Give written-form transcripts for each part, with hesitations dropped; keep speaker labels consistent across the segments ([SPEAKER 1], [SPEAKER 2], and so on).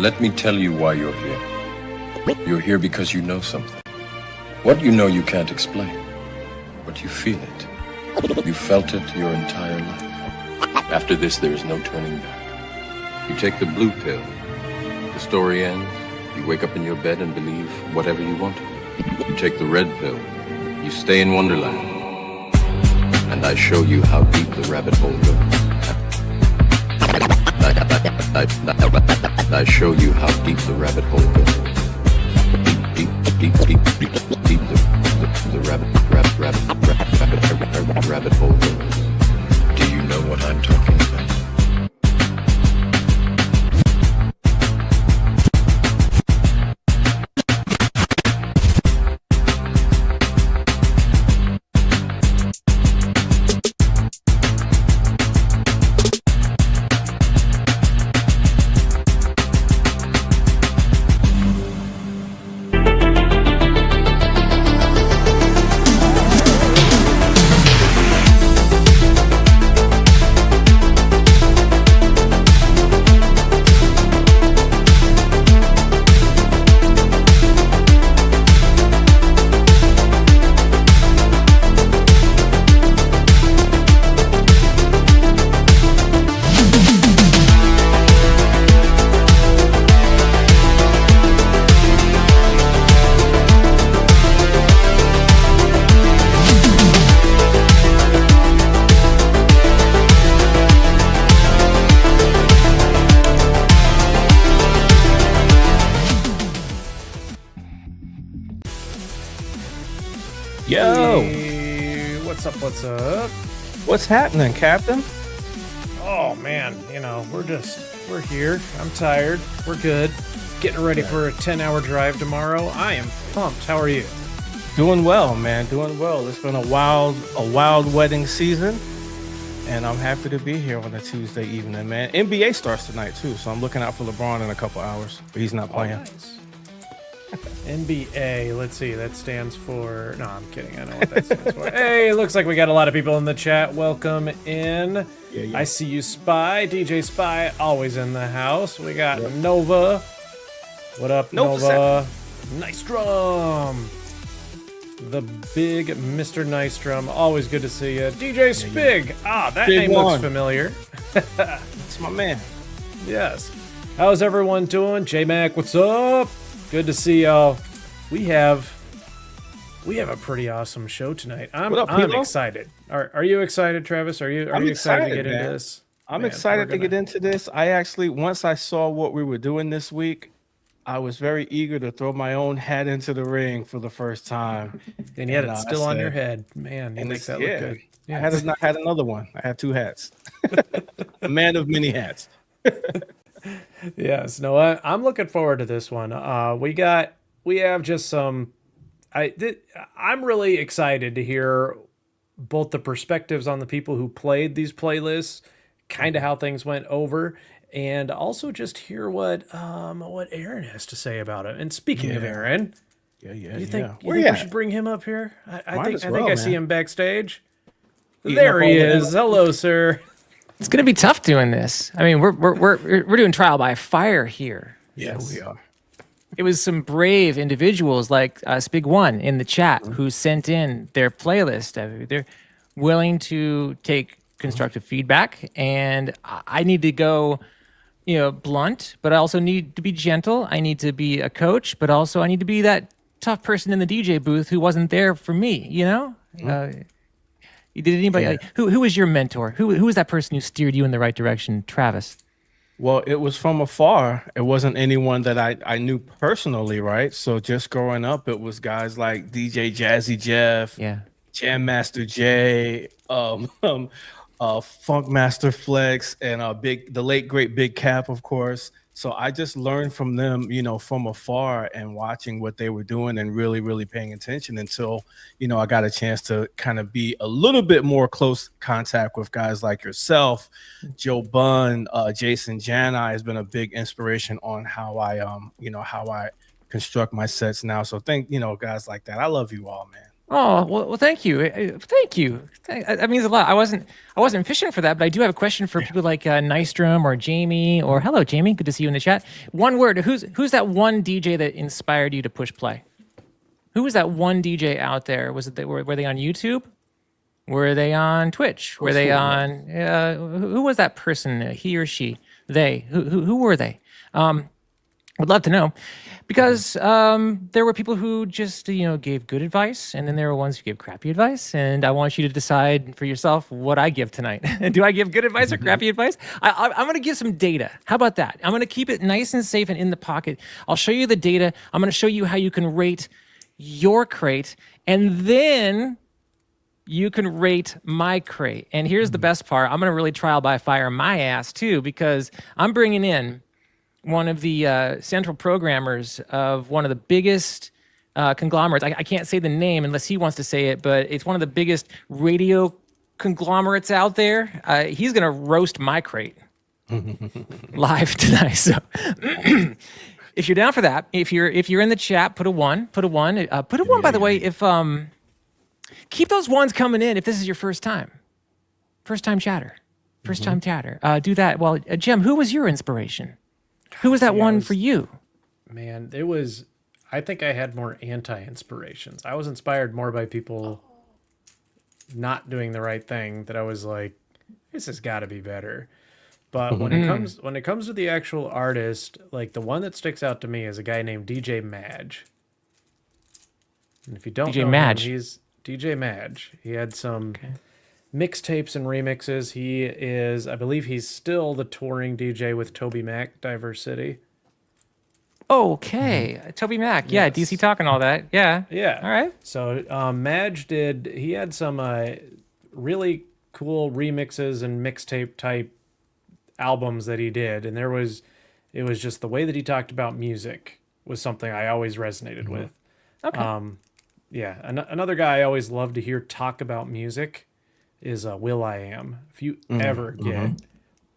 [SPEAKER 1] Let me tell you why you're here. You're here because you know something. What you know you can't explain, but you feel it. You felt it your entire life. After this, there is no turning back. You take the blue pill. The story ends. You wake up in your bed and believe whatever you want to. You take the red pill. You stay in Wonderland. And I show you how deep the rabbit hole goes. I show you how deep the rabbit hole goes. Deep, the rabbit hole goes. Do you know what I'm talking about?
[SPEAKER 2] Yo!
[SPEAKER 3] Hey, what's up?
[SPEAKER 2] What's happening, Captain?
[SPEAKER 3] Oh man, we're here. I'm tired. We're good. Getting ready for a 10-hour drive tomorrow. I am pumped. How are you?
[SPEAKER 2] Doing well, man. Doing well. It's been a wild wedding season, and I'm happy to be here on a Tuesday evening, man. NBA starts tonight too, so I'm looking out for LeBron in a couple hours, but he's not playing.
[SPEAKER 3] Nice. NBA, let's see, that stands for... No, I'm kidding. I know what that stands for. Hey, looks like we got a lot of people in the chat. Welcome in. Yeah. I see you, Spy. DJ Spy, always in the house. We got Nova. What up, Nova? Nice Drum. The big Mr. Nice Drum. Always good to see you. DJ Spig. That
[SPEAKER 2] Big
[SPEAKER 3] name
[SPEAKER 2] one.
[SPEAKER 3] looks familiar.
[SPEAKER 2] It's my man.
[SPEAKER 3] Yes. How's everyone doing? J-Mac, what's up? Good to see y'all. We have a pretty awesome show tonight. I'm excited. Are you excited, Travis? Are you excited to get into this?
[SPEAKER 2] I'm excited to get into this. I actually, once I saw what we were doing this week, I was very eager to throw my own hat into the ring for the first time.
[SPEAKER 3] And yet it's still on your head. Man, you make that look good.
[SPEAKER 2] Yeah. I had another one. I had two hats. A man of many hats.
[SPEAKER 3] Yes, no, I'm looking forward to this one. We have just some. I'm really excited to hear both the perspectives on the people who played these playlists, kind of how things went over, and also just hear what Aaron has to say about it. And speaking of Aaron, you think we should bring him up here? I think I see him backstage. There he is. Hello, sir.
[SPEAKER 4] It's gonna be tough doing this. I mean, we're doing trial by fire here.
[SPEAKER 3] Yes,
[SPEAKER 2] we are.
[SPEAKER 4] It was some brave individuals like Spig One in the chat who sent in their playlist. They're willing to take constructive feedback, and I need to go, blunt, but I also need to be gentle. I need to be a coach, but also I need to be that tough person in the DJ booth who wasn't there for me. Did anybody who was your mentor? Who was that person who steered you in the right direction, Travis?
[SPEAKER 2] Well, it was from afar. It wasn't anyone that I knew personally, right? So just growing up, it was guys like DJ Jazzy Jeff, Jam Master Jay, Funk Master Flex, and the late great Big Cap, of course. So I just learned from them, from afar and watching what they were doing and really, really paying attention until, I got a chance to kind of be a little bit more close contact with guys like yourself. Joe Bunn, Jason Janai has been a big inspiration on how I construct my sets now. So guys like that. I love you all, man.
[SPEAKER 4] Oh well, thank you, thank you. That means a lot. I wasn't fishing for that, but I do have a question for people like Nystrom or Jamie or hello, Jamie. Good to see you in the chat. One word. Who's that one DJ that inspired you to push play? Who was that one DJ out there? Was it were they on YouTube? Were they on Twitch? Were they on? Who was that person? He or she? They? Who were they? Would love to know, because there were people who just gave good advice, and then there were ones who gave crappy advice. And I want you to decide for yourself what I give tonight. Do I give good advice or crappy advice? I'm going to give some data. How about that? I'm going to keep it nice and safe and in the pocket. I'll show you the data. I'm going to show you how you can rate your crate, and then you can rate my crate. And here's the best part. I'm going to really trial by fire my ass too, because I'm bringing in one of the central programmers of one of the biggest conglomerates. I can't say the name unless he wants to say it, but it's one of the biggest radio conglomerates out there. He's going to roast my crate live tonight. So if you're down for that, if you're in the chat, put a one. Put a one. By the way, if keep those ones coming in if this is your first time chatter. Do that. Well, Jim, who was your inspiration? Who was that one for you?
[SPEAKER 3] Man, I think I had more anti-inspirations. I was inspired more by people not doing the right thing, that I was like, this has got to be better. But when it comes to the actual artist, like the one that sticks out to me is a guy named DJ Madge. And if you don't know him, he's DJ Madge. He had some mixtapes and remixes. I believe he's still the touring DJ with Toby Mac, Diverse City.
[SPEAKER 4] Okay. Toby Mac. Yeah,
[SPEAKER 3] Yes.
[SPEAKER 4] DC Talk and all that. Yeah.
[SPEAKER 3] Yeah.
[SPEAKER 4] All right.
[SPEAKER 3] So Madge he had some really cool remixes and mixtape type albums that he did. And it was just the way that he talked about music was something I always resonated with.
[SPEAKER 4] Okay.
[SPEAKER 3] Another guy I always love to hear talk about music is Will.i.am. If you ever get,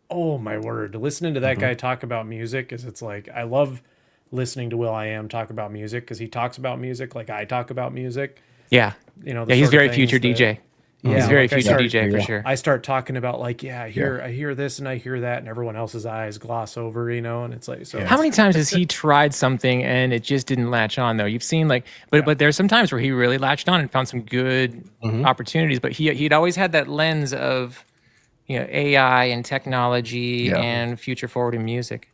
[SPEAKER 3] oh my word, listening to that guy talk about music it's like, I love listening to Will.i.am talk about music, because he talks about music like I talk about music.
[SPEAKER 4] Yeah. He's very future DJ.
[SPEAKER 3] Yeah,
[SPEAKER 4] he's very
[SPEAKER 3] like
[SPEAKER 4] future DJ for sure.
[SPEAKER 3] I start talking about like, I hear this and I hear that, and everyone else's eyes gloss over, and it's like, so.
[SPEAKER 4] How many times has he tried something and it just didn't latch on though? You've seen but there's some times where he really latched on and found some good opportunities, but he'd always had that lens of, AI and technology and future forward in music.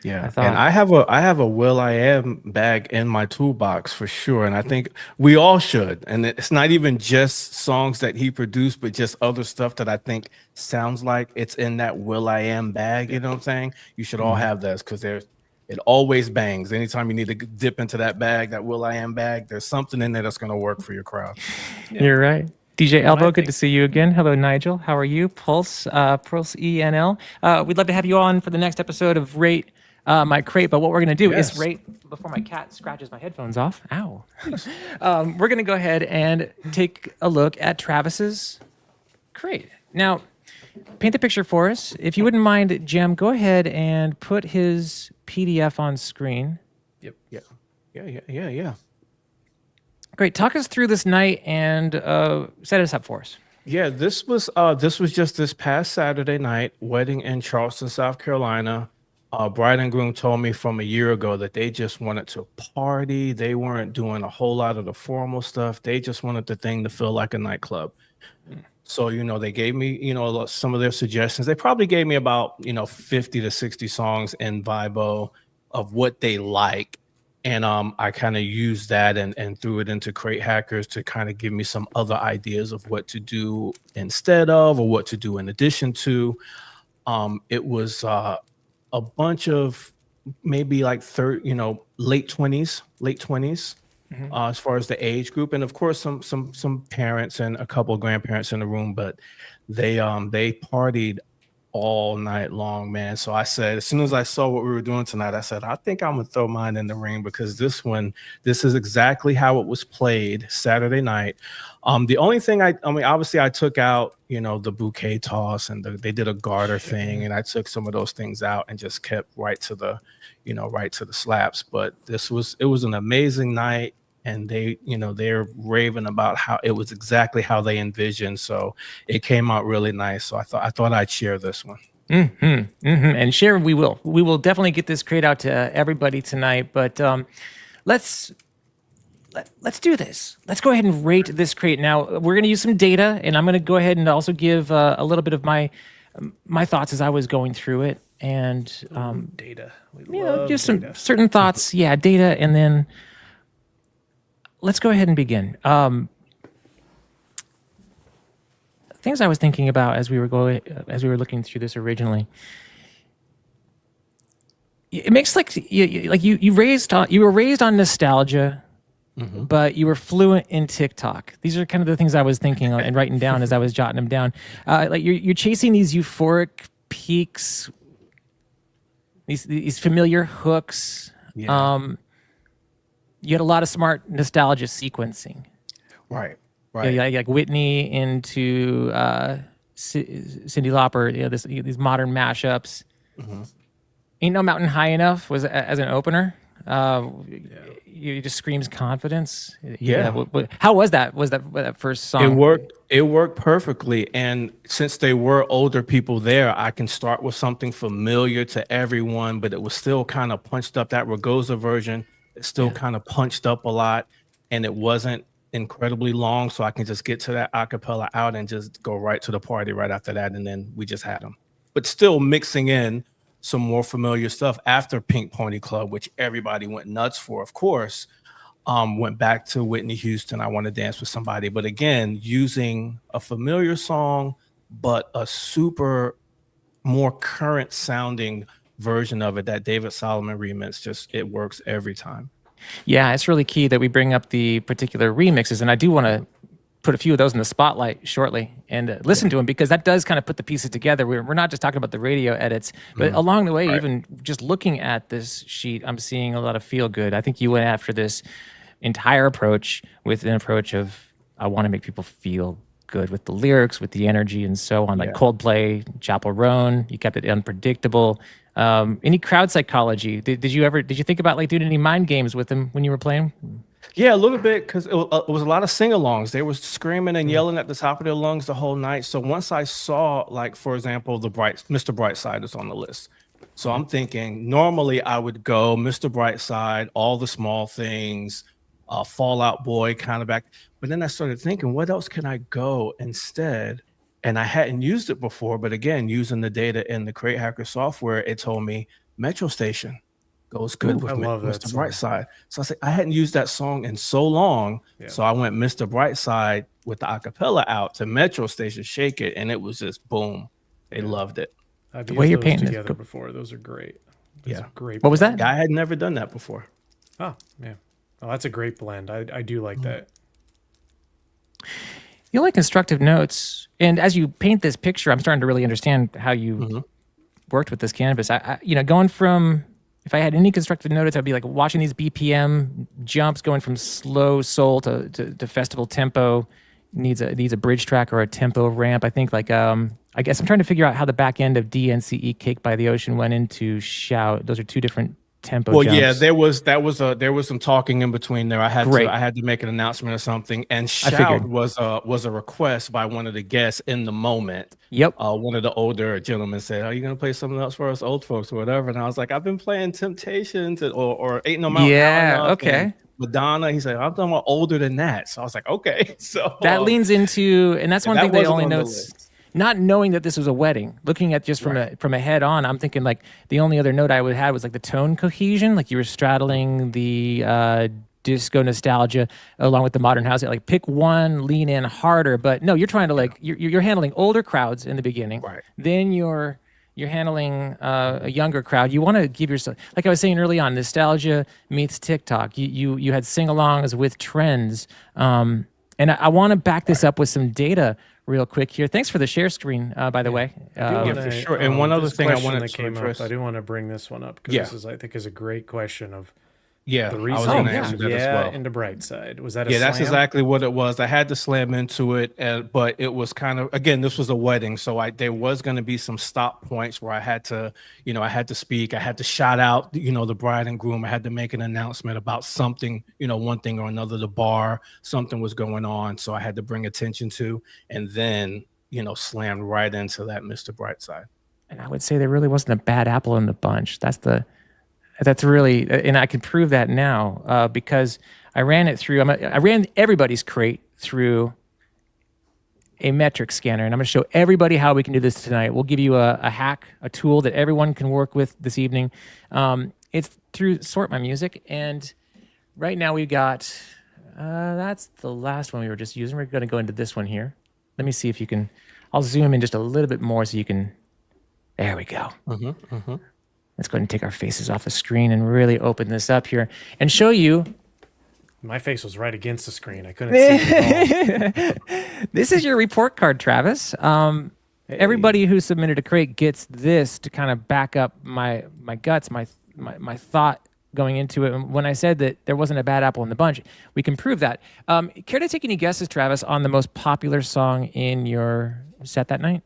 [SPEAKER 2] Yeah, and I have a Will.i.am bag in my toolbox for sure, and I think we all should. And it's not even just songs that he produced, but just other stuff that I think sounds like it's in that Will.i.am bag. You know what I'm saying? You should all have this, because it always bangs. Anytime you need to dip into that bag, that Will.i.am bag, there's something in there that's going to work for your crowd.
[SPEAKER 4] You're right. DJ Elbow, good to see you again. Hello, Nigel. How are you? Pulse ENL. We'd love to have you on for the next episode of Rate My Crate, but what we're going to do is rate, before my cat scratches my headphones off, ow. We're going to go ahead and take a look at Travis's crate. Now, paint the picture for us. If you wouldn't mind, Jem, go ahead and put his PDF on screen.
[SPEAKER 3] Yep.
[SPEAKER 2] Yeah.
[SPEAKER 4] Great. Talk us through this night and set us up for us.
[SPEAKER 2] Yeah, this was just this past Saturday night, wedding in Charleston, South Carolina. Bride and groom told me from a year ago that they just wanted to party. They weren't doing a whole lot of the formal stuff. They just wanted the thing to feel like a nightclub. So, they gave me, some of their suggestions. They probably gave me about, 50 to 60 songs in Vibo of what they like. And I kind of used that and threw it into Crate Hackers to kind of give me some other ideas of what to do instead of, or what to do in addition to. It was a bunch of maybe like late 20s, as far as the age group, and of course some parents and a couple of grandparents in the room, but they partied all night long, man. So I said, as soon as I saw what we were doing tonight, I said, I think I'm gonna throw mine in the ring, because this is exactly how it was played Saturday night. The only thing I mean, obviously I took out, the bouquet toss, and they did a garter thing, and I took some of those things out and just kept right to the slaps. But it was an amazing night. and they're raving about how it was exactly how they envisioned. So it came out really nice. So I thought I'd share this one.
[SPEAKER 4] And share, we will definitely get this crate out to everybody tonight. But let's do this. Let's go ahead and rate this crate. Now we're going to use some data, and I'm going to go ahead and also give a little bit of my thoughts as I was going through it, and
[SPEAKER 3] Data. We
[SPEAKER 4] just
[SPEAKER 3] love data.
[SPEAKER 4] some certain thoughts. Yeah, data, and then let's go ahead and begin. Things I was thinking about as we were looking through this originally. It makes you were raised on nostalgia, but you were fluent in TikTok. These are kind of the things I was thinking and writing down as I was jotting them down. Like you're chasing these euphoric peaks, these familiar hooks.
[SPEAKER 2] Yeah.
[SPEAKER 4] You had a lot of smart nostalgia sequencing.
[SPEAKER 2] Right.
[SPEAKER 4] Yeah, like Whitney into Cyndi Lauper. These modern mashups. Ain't No Mountain High Enough was as an opener. It just screams confidence.
[SPEAKER 2] Yeah.
[SPEAKER 4] How was that? Was that first song?
[SPEAKER 2] It worked perfectly. And since they were older people there, I can start with something familiar to everyone, but it was still kind of punched up. That Ragosa version, it's still kind of punched up a lot, and it wasn't incredibly long, so I can just get to that acapella out and just go right to the party right after that, and then we just had them. But still mixing in some more familiar stuff after Pink Pony Club, which everybody went nuts for, of course. Went back to Whitney Houston, I Want to Dance with Somebody. But again, using a familiar song, but a super more current sounding version of it, that David Solomon remix, it works every time.
[SPEAKER 4] Yeah, it's really key that we bring up the particular remixes, and I do want to put a few of those in the spotlight shortly and listen to them, because that does kind of put the pieces together. We're not just talking about the radio edits, but along the way, even just looking at this sheet, I'm seeing a lot of feel good. I think you went after this entire approach with an approach of, I want to make people feel good with the lyrics, with the energy, and so on. Like Coldplay, Chappell Roan, you kept it unpredictable. Any crowd psychology? Did you think about like doing any mind games with them when you were playing?
[SPEAKER 2] Yeah, a little bit, because it was a lot of sing-alongs. They were screaming and yelling at the top of their lungs the whole night. So once I saw, like, for example, Mr. Brightside is on the list. So I'm thinking normally I would go Mr. Brightside, All the Small Things, Fall Out Boy kind of back. But then I started thinking, what else can I go instead? And I hadn't used it before, but again, using the data in the Crate Hacker software, it told me Metro Station goes good with Mr. Brightside. So I said, I hadn't used that song in so long. Yeah. So I went Mr. Brightside with the acapella out to Metro Station, Shake It, and it was just boom. They loved it.
[SPEAKER 3] I've used those painting together before. Those are great. Those are great.
[SPEAKER 4] What was that?
[SPEAKER 2] I had never done that before.
[SPEAKER 3] Oh, yeah. Oh, that's a great blend. I do like that.
[SPEAKER 4] The only constructive notes, and as you paint this picture, I'm starting to really understand how you worked with this canvas. I going from, if I had any constructive notes, I'd be like watching these BPM jumps going from slow soul to festival tempo. Needs a bridge track or a tempo ramp. I think I guess I'm trying to figure out how the back end of DNCE Cake by the Ocean went into Shout. Those are two different tempo jumps.
[SPEAKER 2] Yeah, there was some talking in between there. I had to make an announcement or something, and Shout was a request by one of the guests in the moment.
[SPEAKER 4] Yep.
[SPEAKER 2] One of the older gentlemen said, "Are you gonna play something else for us old folks or whatever?" And I was like, "I've been playing Temptations or Ain't No Mountain."
[SPEAKER 4] Yeah. Okay.
[SPEAKER 2] Madonna. He said, "I'm talking about older than that." So I was like, "Okay." So
[SPEAKER 4] that leans into, and that's one thing they only notes. Not knowing that this was a wedding, looking at just from a head on, I'm thinking like the only other note I would have was like the tone cohesion, like you were straddling the disco nostalgia along with the modern house. Like pick one, lean in harder, but no, you're trying to like you're handling older crowds in the beginning.
[SPEAKER 2] Right.
[SPEAKER 4] Then you're handling a younger crowd. You want to give yourself, like I was saying early on, nostalgia meets TikTok. You had sing-alongs with trends, and I want to back this up with some data real quick here. Thanks for the share screen, by the way.
[SPEAKER 2] For sure. And one other thing I wanted to
[SPEAKER 3] came up, I do want to bring this one up because this is, I think, is a great question of
[SPEAKER 2] Yeah,
[SPEAKER 3] The
[SPEAKER 2] I
[SPEAKER 3] reason,
[SPEAKER 2] was going to
[SPEAKER 4] yeah.
[SPEAKER 2] answer that as
[SPEAKER 3] yeah,
[SPEAKER 2] well.
[SPEAKER 3] into Brightside. Was that a
[SPEAKER 2] Yeah, that's
[SPEAKER 3] slam?
[SPEAKER 2] exactly what it was. I had to slam into it, but it was kind of, again, this was a wedding, so there was going to be some stop points where I had to, I had to speak, I had to shout out, the bride and groom, I had to make an announcement about something, one thing or another, the bar, something was going on, so I had to bring attention to, and then, slammed right into that Mr. Brightside.
[SPEAKER 4] And I would say there really wasn't a bad apple in the bunch. That's really, and I can prove that now because I ran it through. I ran everybody's crate through a metric scanner, and I'm going to show everybody how we can do this tonight. We'll give you a hack, a tool that everyone can work with this evening. It's through Sort My Music, and right now we've got. That's the last one we were just using. We're going to go into this one here. Let me see if you can. I'll zoom in just a little bit more so you can. There we go. Let's go ahead and take our faces off the screen and really open this up here and show you.
[SPEAKER 3] My face was right against the screen. I couldn't see it at all.
[SPEAKER 4] This is your report card, Travis. Everybody who submitted a crate gets this to kind of back up my guts, my thought going into it. And when I said that there wasn't a bad apple in the bunch, we can prove that. Care to take any guesses, Travis, on the most popular song in your set that night?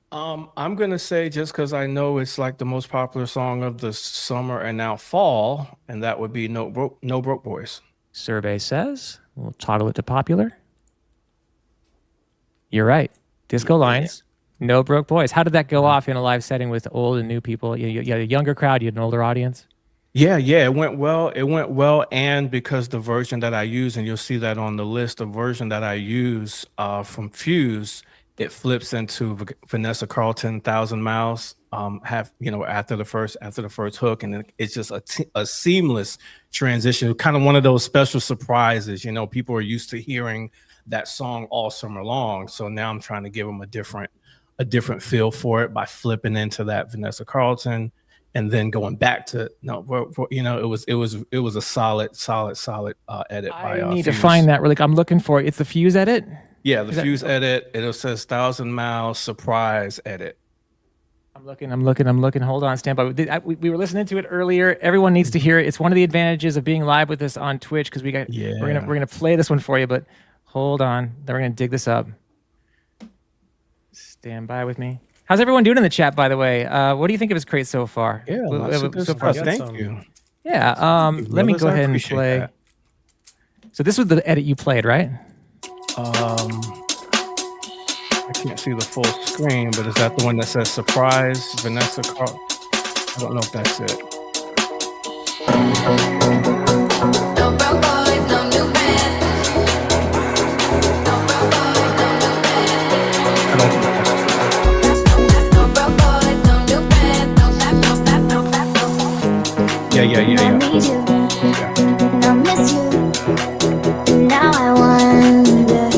[SPEAKER 2] I'm gonna say, just because I know it's like the most popular song of the summer and now fall, and that would be No Broke Boys.
[SPEAKER 4] Survey says we'll toggle it to popular. You're right. Disco Lines, No Broke Boys. How did that go off in a live setting with old and new people? You had a younger crowd, you had an older audience.
[SPEAKER 2] Yeah, it went well. It went well, and because the version that I use, and you'll see that on the list, the version that I use from Fuse, it flips into Vanessa Carlton, Thousand Miles, after the first hook, and it's just a seamless transition. Kind of one of those special surprises. People are used to hearing that song all summer long, so now I'm trying to give them a different feel for it by flipping into that Vanessa Carlton, and then going back to it was a solid edit by
[SPEAKER 4] I need to
[SPEAKER 2] Fuse.
[SPEAKER 4] find that really. I'm looking for it. It's the Fuse edit.
[SPEAKER 2] Yeah, the Fuse edit. It says Thousand Miles surprise edit.
[SPEAKER 4] I'm looking. Hold on, stand by. We were listening to it earlier. Everyone needs to hear it. It's one of the advantages of being live with us on Twitch because we're gonna play this one for you. But hold on, then we're gonna dig this up. Stand by with me. How's everyone doing in the chat, by the way? What do you think of his crate so far?
[SPEAKER 2] Yeah, lots of good
[SPEAKER 3] so
[SPEAKER 2] stuff.
[SPEAKER 3] far.
[SPEAKER 2] Thank you.
[SPEAKER 4] Yeah. Let me
[SPEAKER 2] brothers,
[SPEAKER 4] go
[SPEAKER 2] I
[SPEAKER 4] ahead and
[SPEAKER 2] appreciate
[SPEAKER 4] play.
[SPEAKER 2] that.
[SPEAKER 4] So this was the edit you played, right?
[SPEAKER 2] I can't see the full screen, but is that the one that says surprise Vanessa Carl? I don't know if that's it.
[SPEAKER 5] No broke boys, no new bands. No broke boys, no new bands.
[SPEAKER 2] I don't think that's
[SPEAKER 5] No broke boys, no new bands. No clap, no clap, no clap, no clap.
[SPEAKER 2] it. Yeah.
[SPEAKER 6] I need you, and I miss you. Now I wonder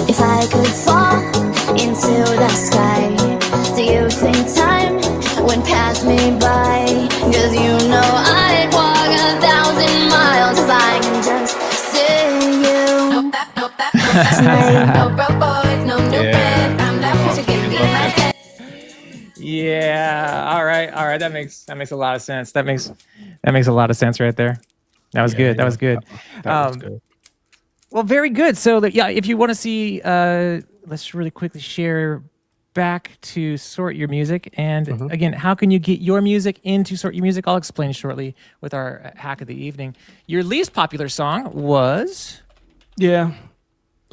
[SPEAKER 6] if I could fall into the sky. Do you think time went past me by? 'Cause I'd walk 1,000 miles if I can just see you
[SPEAKER 5] No clap, no clap, no clap. No broke boys, no new
[SPEAKER 2] Yeah.
[SPEAKER 5] bands. I'm that bitch again, be my head.
[SPEAKER 4] Yeah. All right. That makes a lot of sense. That makes a lot of sense right there. That was good. That was good.
[SPEAKER 2] That was good.
[SPEAKER 4] Well, very good. So if you want to see, let's really quickly share back to Sort Your Music. And again, how can you get your music into Sort Your Music? I'll explain shortly with our hack of the evening. Your least popular song was
[SPEAKER 2] Yeah.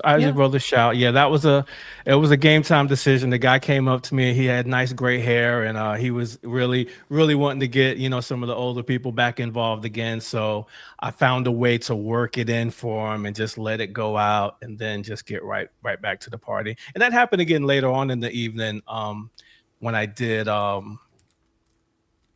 [SPEAKER 2] Isaac Brothers Shout. Yeah, it was a game time decision. The guy came up to me. He had nice gray hair, and he was really wanting to get some of the older people back involved again. So I found a way to work it in for him and just let it go out, and then just get right back to the party. And that happened again later on in the evening when I did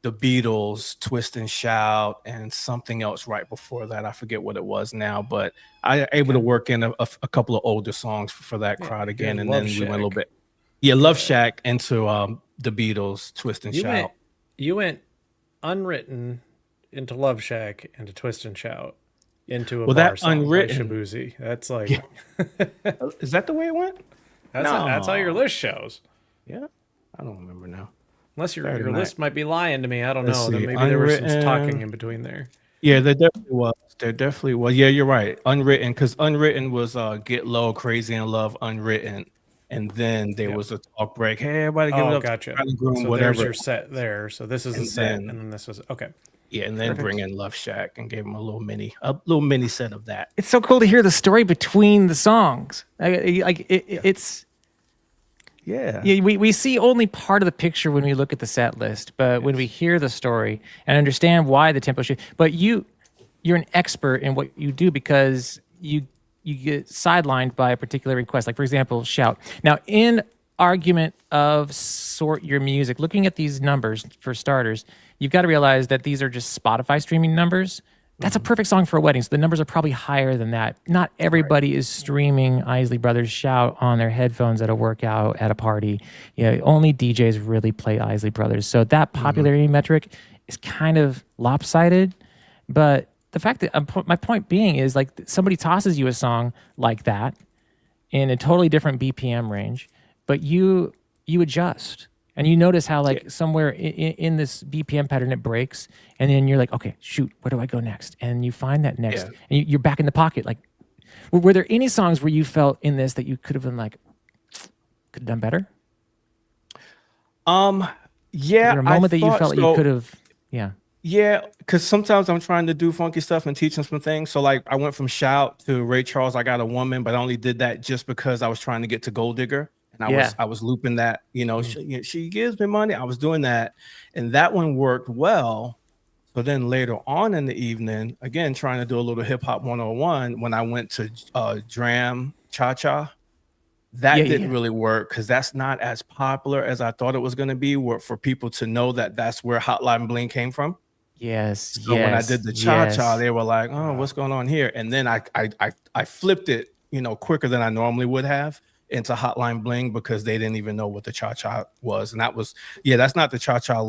[SPEAKER 2] the Beatles, Twist and Shout, and something else right before that. I forget what it was now, but I able to work in a couple of older songs for that crowd again, and then we went a little bit. Yeah, Love Shack into the Beatles, Twist and Shout.
[SPEAKER 3] You went unwritten into Love Shack, into Twist and Shout, into a bar
[SPEAKER 2] that
[SPEAKER 3] song by
[SPEAKER 2] unwritten.
[SPEAKER 3] Shabuzi. That's like
[SPEAKER 2] Is that the way it went?
[SPEAKER 3] that's how your list shows.
[SPEAKER 2] Yeah, I don't remember now.
[SPEAKER 3] Unless your
[SPEAKER 2] Saturday
[SPEAKER 3] list
[SPEAKER 2] night.
[SPEAKER 3] might be lying to me. I don't
[SPEAKER 2] Let's
[SPEAKER 3] know. Then
[SPEAKER 2] see,
[SPEAKER 3] maybe there was some
[SPEAKER 2] unwritten.
[SPEAKER 3] talking in between there.
[SPEAKER 2] Yeah, there definitely was. There definitely was. Yeah, you're right. Unwritten, because Unwritten was Get Low, Crazy in Love, Unwritten. And then there was a talk break. Hey, everybody give it
[SPEAKER 3] Oh,
[SPEAKER 2] up to
[SPEAKER 3] gotcha.
[SPEAKER 2] Bride and Groom,
[SPEAKER 3] So
[SPEAKER 2] whatever.
[SPEAKER 3] there's your set there. So this is the
[SPEAKER 2] And
[SPEAKER 3] set,
[SPEAKER 2] then-
[SPEAKER 3] and then this was okay.
[SPEAKER 2] Yeah, and then bring in Love Shack and gave him a little mini set of that.
[SPEAKER 4] It's so cool to hear the story between the songs. It's
[SPEAKER 2] Yeah.
[SPEAKER 4] yeah, we see only part of the picture when we look at the set list, but when we hear the story and understand why the tempo should, but you're an expert in what you do because you get sidelined by a particular request. Like for example, Shout. Now in argument of sort your music, looking at these numbers for starters, you've got to realize that these are just Spotify streaming numbers. That's a perfect song for a wedding. So the numbers are probably higher than that. Not everybody is streaming Isley Brothers Shout on their headphones at a workout, at a party. Only DJs really play Isley Brothers. So that popularity metric is kind of lopsided. But the fact that my point being is like somebody tosses you a song like that in a totally different BPM range, but you adjust. And you notice how like somewhere in this BPM pattern it breaks, and then you're like, okay, shoot, where do I go next? And you find that next, and you're back in the pocket. Like, were there any songs where you felt in this that you could have been like, could have done better?
[SPEAKER 2] Yeah.
[SPEAKER 4] Was there a moment that you felt you could have? Yeah.
[SPEAKER 2] Yeah, because sometimes I'm trying to do funky stuff and teach them some things. So like I went from Shout to Ray Charles, I Got a Woman, but I only did that just because I was trying to get to Gold Digger. And I was looping that, she gives me money. I was doing that. And that one worked well. So then later on in the evening, again, trying to do a little hip hop 101, when I went to Dram Cha Cha, that didn't really work because that's not as popular as I thought it was going to be for people to know that that's where Hotline Bling came from.
[SPEAKER 4] Yes.
[SPEAKER 2] So when I did the Cha Cha, they were like, oh, what's going on here? And then I flipped it, quicker than I normally would have into Hotline Bling because they didn't even know what the Cha Cha was. And that was, that's not the Cha Cha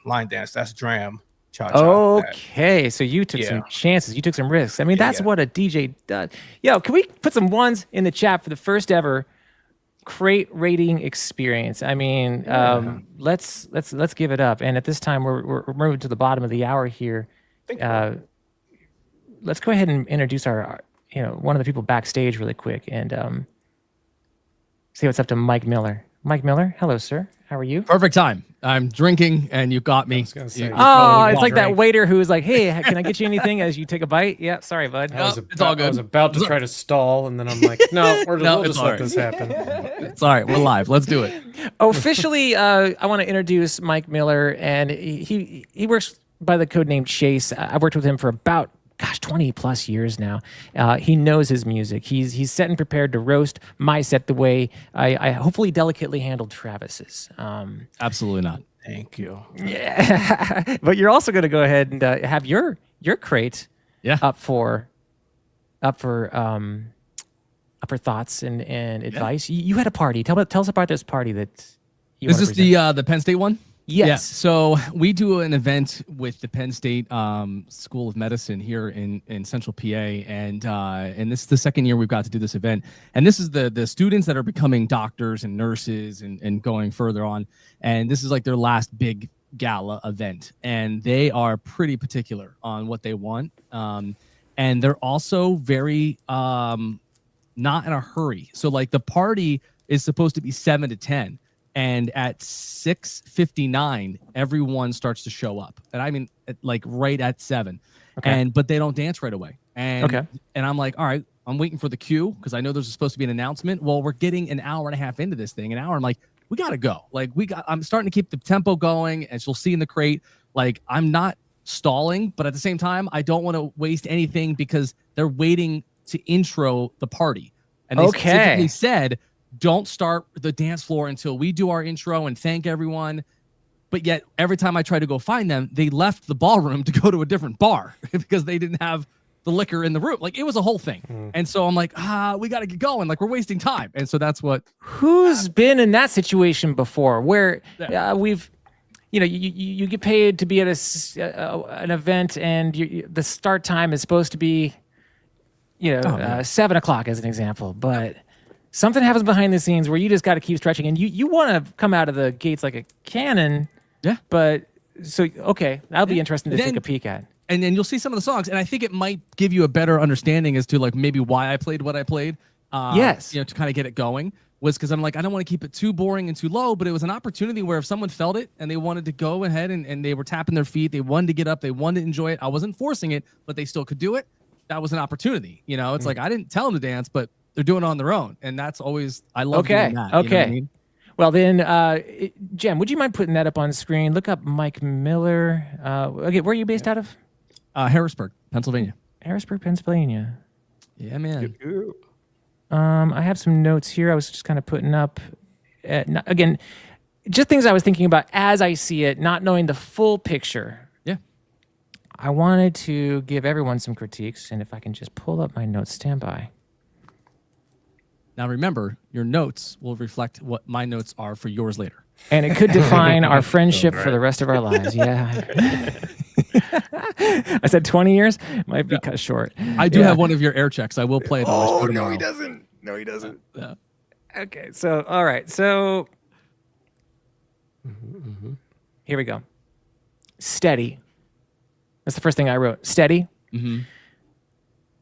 [SPEAKER 2] line dance. That's Dram Cha Cha.
[SPEAKER 4] Okay. So you took some chances. You took some risks. I mean, that's what a DJ does. Yo, can we put some ones in the chat for the first ever crate rating experience? I mean, let's give it up. And at this time, we're moving to the bottom of the hour here. Let's go ahead and introduce our one of the people backstage really quick and say what's up to Mike Miller. Mike Miller, hello, sir. How are you?
[SPEAKER 7] Perfect time. I'm drinking, and you got me.
[SPEAKER 3] I was gonna say,
[SPEAKER 4] it's like that waiter who's like, "Hey, can I get you anything?" As you take a bite. Yeah, sorry, bud.
[SPEAKER 7] It's all good.
[SPEAKER 3] I was about to try to stall, and then I'm like, no, we'll just let this happen.
[SPEAKER 7] It's all right. We're live. Let's do it.
[SPEAKER 4] Officially, I want to introduce Mike Miller, and he works by the code name Chase. I've worked with him for about 20 plus years now. He knows his music. He's set and prepared to roast my set the way I hopefully delicately handled Travis's.
[SPEAKER 7] Absolutely not.
[SPEAKER 2] Thank you.
[SPEAKER 4] Yeah. But you're also going to go ahead and have your crate up for thoughts and advice. You had a party. Tell us about this party that you
[SPEAKER 7] This is the Penn State one?
[SPEAKER 4] Yes.
[SPEAKER 7] Yeah. So we do an event with the Penn State School of Medicine here in Central PA, and this is the second year we've got to do this event. And this is the students that are becoming doctors and nurses and going further on. And this is like their last big gala event, and they are pretty particular on what they want. And they're also very not in a hurry. So like the party is supposed to be 7 to 10. And at 6:59, everyone starts to show up, and I mean, like right at 7.
[SPEAKER 4] Okay.
[SPEAKER 7] But they don't dance right away. And I'm like, all right, I'm waiting for the cue because I know there's supposed to be an announcement. Well, we're getting an hour and a half into this thing. An hour, I'm like, we gotta go. Like I'm starting to keep the tempo going, as you'll see in the crate. Like I'm not stalling, but at the same time, I don't want to waste anything because they're waiting to intro the party, and they specifically said, don't start the dance floor until we do our intro and thank everyone. But yet every time I try to go find them, they left the ballroom to go to a different bar because they didn't have the liquor in the room. Like it was a whole thing. And so I'm like, we got to get going. Like we're wasting time. And so that's what.
[SPEAKER 4] Who's been in that situation before where we've, you get paid to be at an event and the start time is supposed to be, 7 o'clock as an example, but something happens behind the scenes where you just got to keep stretching, and you want to come out of the gates like a cannon.
[SPEAKER 7] Yeah.
[SPEAKER 4] But that'll be interesting to take a peek at.
[SPEAKER 7] and then you'll see some of the songs, and I think it might give you a better understanding as to like maybe why I played what I played.
[SPEAKER 4] Yes.
[SPEAKER 7] To kind of get it going was because I'm like, I don't want to keep it too boring and too low, but it was an opportunity where if someone felt it and they wanted to go ahead and they were tapping their feet, they wanted to get up, they wanted to enjoy it. I wasn't forcing it, but they still could do it. That was an opportunity. It's like I didn't tell them to dance, but they're doing it on their own, and that's always I love doing that.
[SPEAKER 4] Okay.
[SPEAKER 7] You know what I mean?
[SPEAKER 4] Well, then, Jem, would you mind putting that up on screen? Look up Mike Miller. Okay, where are you based out of?
[SPEAKER 7] Harrisburg, Pennsylvania.
[SPEAKER 4] Harrisburg, Pennsylvania.
[SPEAKER 7] Yeah, man.
[SPEAKER 4] I have some notes here. I was just kind of putting up, again, just things I was thinking about as I see it, not knowing the full picture.
[SPEAKER 7] Yeah.
[SPEAKER 4] I wanted to give everyone some critiques, and if I can just pull up my notes, stand by.
[SPEAKER 7] Now remember, your notes will reflect what my notes are for yours later.
[SPEAKER 4] And it could define our friendship for the rest of our lives. Yeah. I said 20 years might be cut short.
[SPEAKER 7] I do have one of your air checks. I will play it.
[SPEAKER 2] Oh, no, he doesn't. No, he doesn't.
[SPEAKER 4] Okay, so all right, so here we go. Steady. That's the first thing I wrote. Steady.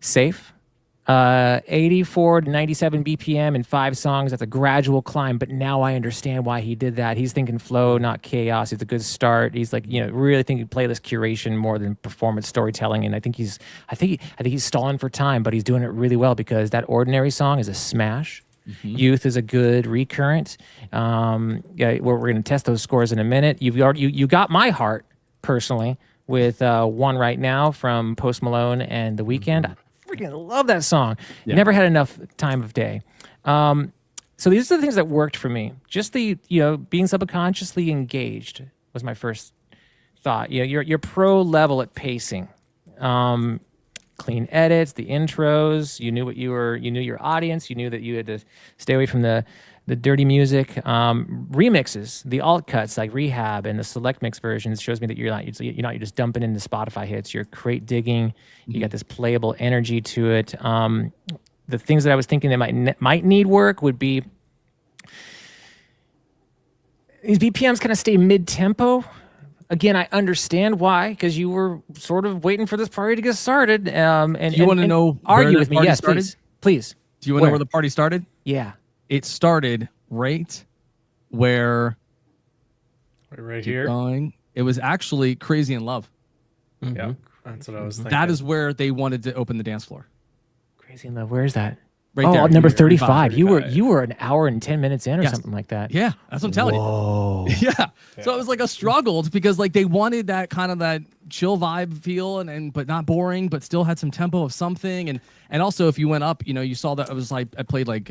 [SPEAKER 4] Safe. 84 to 97 BPM in 5 songs. That's a gradual climb, but now I understand why he did that. He's thinking flow, not chaos. It's a good start. He's like, really thinking playlist curation more than performance storytelling. And I think he's stalling for time, but he's doing it really well because that Ordinary song is a smash. Youth is a good recurrent. We're going to test those scores in a minute. You got my heart personally with One Right Now from Post Malone and The Weeknd. I freaking love that song.
[SPEAKER 7] Yeah.
[SPEAKER 4] Never had enough time of day. So these are the things that worked for me. Just the being subconsciously engaged was my first thought. You're pro level at pacing. Clean edits, the intros. You knew you knew your audience. You knew that you had to stay away from the dirty music. Remixes, the alt cuts like Rehab and the select mix versions shows me that you're not just dumping into Spotify hits. You're crate digging. You got this playable energy to it. The things that I was thinking that might need work would be these BPMs kind of stay mid tempo. Again, I understand why, because you were sort of waiting for this party to get started. And
[SPEAKER 7] you want to know
[SPEAKER 4] argue
[SPEAKER 7] where
[SPEAKER 4] with
[SPEAKER 7] the
[SPEAKER 4] me?
[SPEAKER 7] party
[SPEAKER 4] Yes,
[SPEAKER 7] started?
[SPEAKER 4] please.
[SPEAKER 7] Do you want to know where the party started?
[SPEAKER 4] Yeah.
[SPEAKER 7] It started right where
[SPEAKER 3] Right here.
[SPEAKER 7] going. It was actually Crazy in Love.
[SPEAKER 3] Yeah, that's what I was thinking.
[SPEAKER 7] That is where they wanted to open the dance floor.
[SPEAKER 4] Crazy in Love. Where is that?
[SPEAKER 7] Right there.
[SPEAKER 4] Number
[SPEAKER 3] Here,
[SPEAKER 4] 35.
[SPEAKER 3] 35.
[SPEAKER 4] You were an hour and 10 minutes in or
[SPEAKER 7] Yes.
[SPEAKER 4] something like that.
[SPEAKER 7] Yeah, that's what I'm telling you. Yeah. So it was like a struggle because like they wanted that kind of that chill vibe feel and but not boring, but still had some tempo of something. And also if you went up, you saw that it was like I played like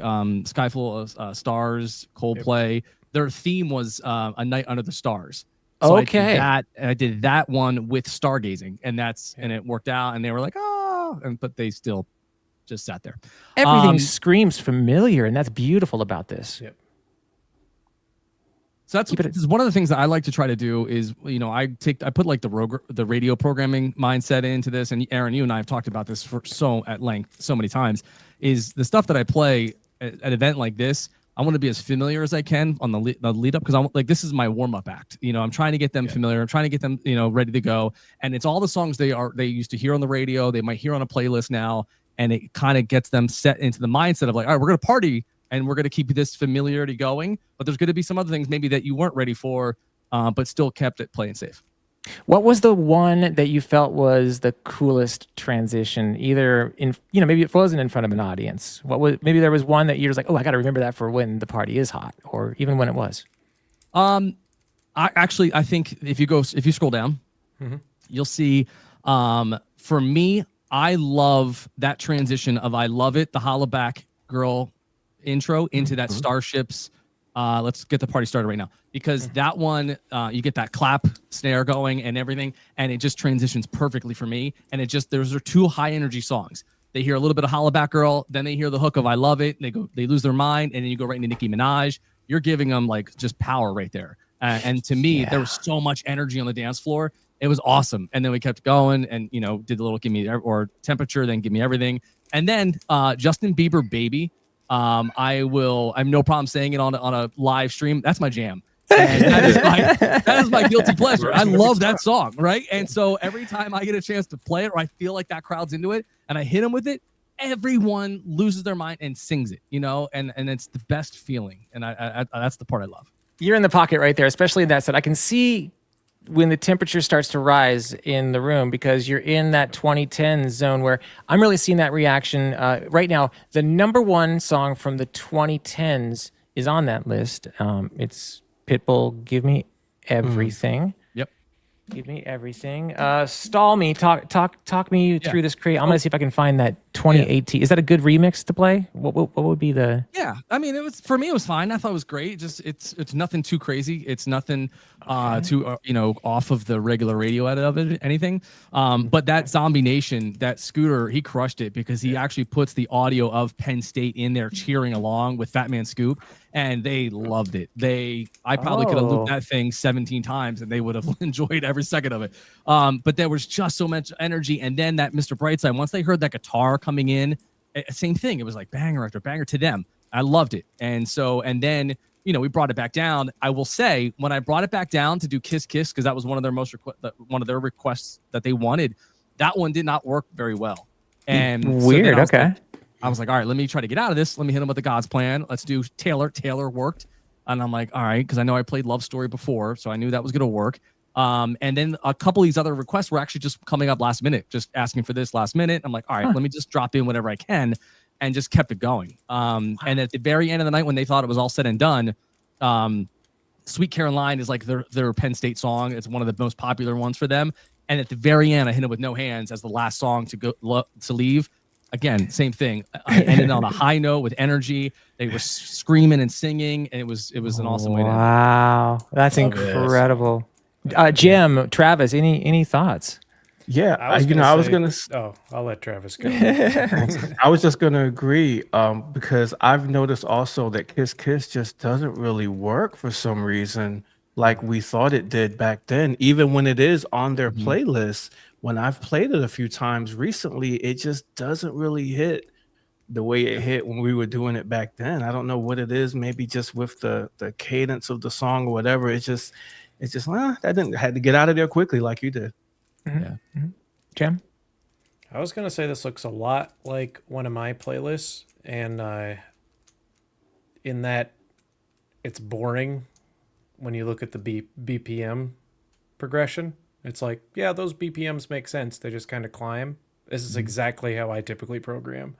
[SPEAKER 7] Sky Full of Stars, Coldplay. Their theme was A Night Under the Stars. So
[SPEAKER 4] Okay.
[SPEAKER 7] I did that one with stargazing, and it worked out. And they were like, but they still just sat there.
[SPEAKER 4] Everything screams familiar, and that's beautiful about this.
[SPEAKER 3] Yep.
[SPEAKER 7] So that's one of the things that I like to try to do is, I put like the radio programming mindset into this, and Aaron, you and I have talked about this at length so many times. Is the stuff that I play at an event like this, I want to be as familiar as I can on the lead up, because I'm like, this is my warm up act. I'm trying to get them familiar. I'm trying to get them ready to go, and it's all the songs they used to hear on the radio. They might hear on a playlist now, and it kind of gets them set into the mindset of like, all right, we're gonna party. And we're going to keep this familiarity going, but there's going to be some other things maybe that you weren't ready for, but still kept it playing safe.
[SPEAKER 4] What was the one that you felt was the coolest transition? Either maybe it wasn't in front of an audience. Maybe there was one that you're just like, I got to remember that for when the party is hot, or even when it was.
[SPEAKER 7] I think if you scroll down, you'll see. For me, I love that transition of I love it, the Hollaback Girl intro into that Starships. Let's get the party started right now, because that one you get that clap snare going and everything, and it just transitions perfectly for me. And those are 2 high energy songs. They hear a little bit of Hollaback Girl, then they hear the hook of I Love It, they lose their mind, and then you go right into Nicki Minaj. You're giving them like just power right there. And to me, there was so much energy on the dance floor. It was awesome. And then we kept going and did the little Give Me or Temperature, then Give Me Everything, and then Justin Bieber Baby. I have no problem saying it on a live stream. That's my jam. And that is my guilty pleasure. I love that song, right? And so every time I get a chance to play it, or I feel like that crowd's into it, and I hit them with it, everyone loses their mind and sings it, and it's the best feeling. And I that's the part I love.
[SPEAKER 4] You're in the pocket right there, especially in that set. I can see when the temperature starts to rise in the room because you're in that 2010 zone where I'm really seeing that reaction right now. The number one song from the 2010s is on that list. It's Pitbull, Give Me Everything.
[SPEAKER 7] Yep.
[SPEAKER 4] Give me everything. Stall me. Talk me through this crate. I'm gonna see if I can find that 2018. Is that a good remix to play? What would be the?
[SPEAKER 7] Yeah, I mean, it was for me. It was fine. I thought it was great. Just it's nothing too crazy. It's nothing too off of the regular radio edit of it, anything. But that Zombie Nation, that Scooter, he crushed it because he actually puts the audio of Penn State in there cheering along with Fat Man Scoop. And they loved it. I probably could have looped that thing 17 times and they would have enjoyed every second of it. But there was just so much energy. And then that Mr. Brightside, once they heard that guitar coming in, same thing. It was like banger after banger to them. I loved it. And then, we brought it back down. I will say when I brought it back down to do Kiss Kiss, because that was one of their one of their requests that they wanted, that one did not work very well. And
[SPEAKER 4] weird. Okay.
[SPEAKER 7] I was like, all right, let me try to get out of this. Let me hit him with the God's Plan. Let's do Taylor. Taylor worked. And I'm like, all right, because I know I played Love Story before, so I knew that was going to work. And then a couple of these other requests were actually just coming up last minute, just asking for this last minute. I'm like, all right, let me just drop in whatever I can, and just kept it going. And at the very end of the night when they thought it was all said and done, Sweet Caroline is like their Penn State song. It's one of the most popular ones for them. And at the very end, I hit it with No Hands as the last song to leave. Again, same thing. I ended on a high note with energy. They were screaming and singing, and it was an awesome way to end.
[SPEAKER 4] Wow, that's incredible. Jim, Travis, any thoughts?
[SPEAKER 2] Yeah,
[SPEAKER 3] I'll let Travis go.
[SPEAKER 2] I was just gonna agree because I've noticed also that Kiss Kiss just doesn't really work for some reason like we thought it did back then. Even when it is on their playlist, when I've played it a few times recently, it just doesn't really hit the way it hit when we were doing it back then. I don't know what it is. Maybe just with the cadence of the song or whatever. It's just had to get out of there quickly like you did.
[SPEAKER 4] Jim?
[SPEAKER 3] I was gonna say this looks a lot like one of my playlists, and in that it's boring when you look at the BPM progression. It's like, yeah, those BPMs make sense. They just kind of climb. This is exactly how I typically program.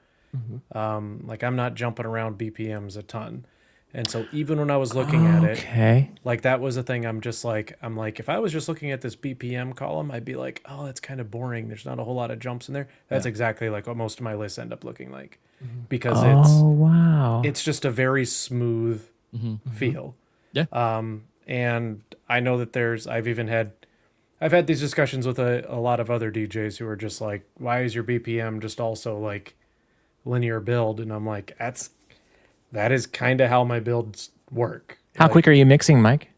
[SPEAKER 3] Like I'm not jumping around BPMs a ton. And so even when I was looking at it, like that was a thing. I'm like, if I was just looking at this BPM column, I'd be like, oh, that's kind of boring. There's not a whole lot of jumps in there. That's exactly like what most of my lists end up looking like, because it's just a very smooth feel.
[SPEAKER 7] Yeah.
[SPEAKER 3] And I know that I've had these discussions with a lot of other DJs who are just like, why is your BPM just also like linear build? And I'm like, that is kind of how my builds work.
[SPEAKER 4] How quick are you mixing, Mike?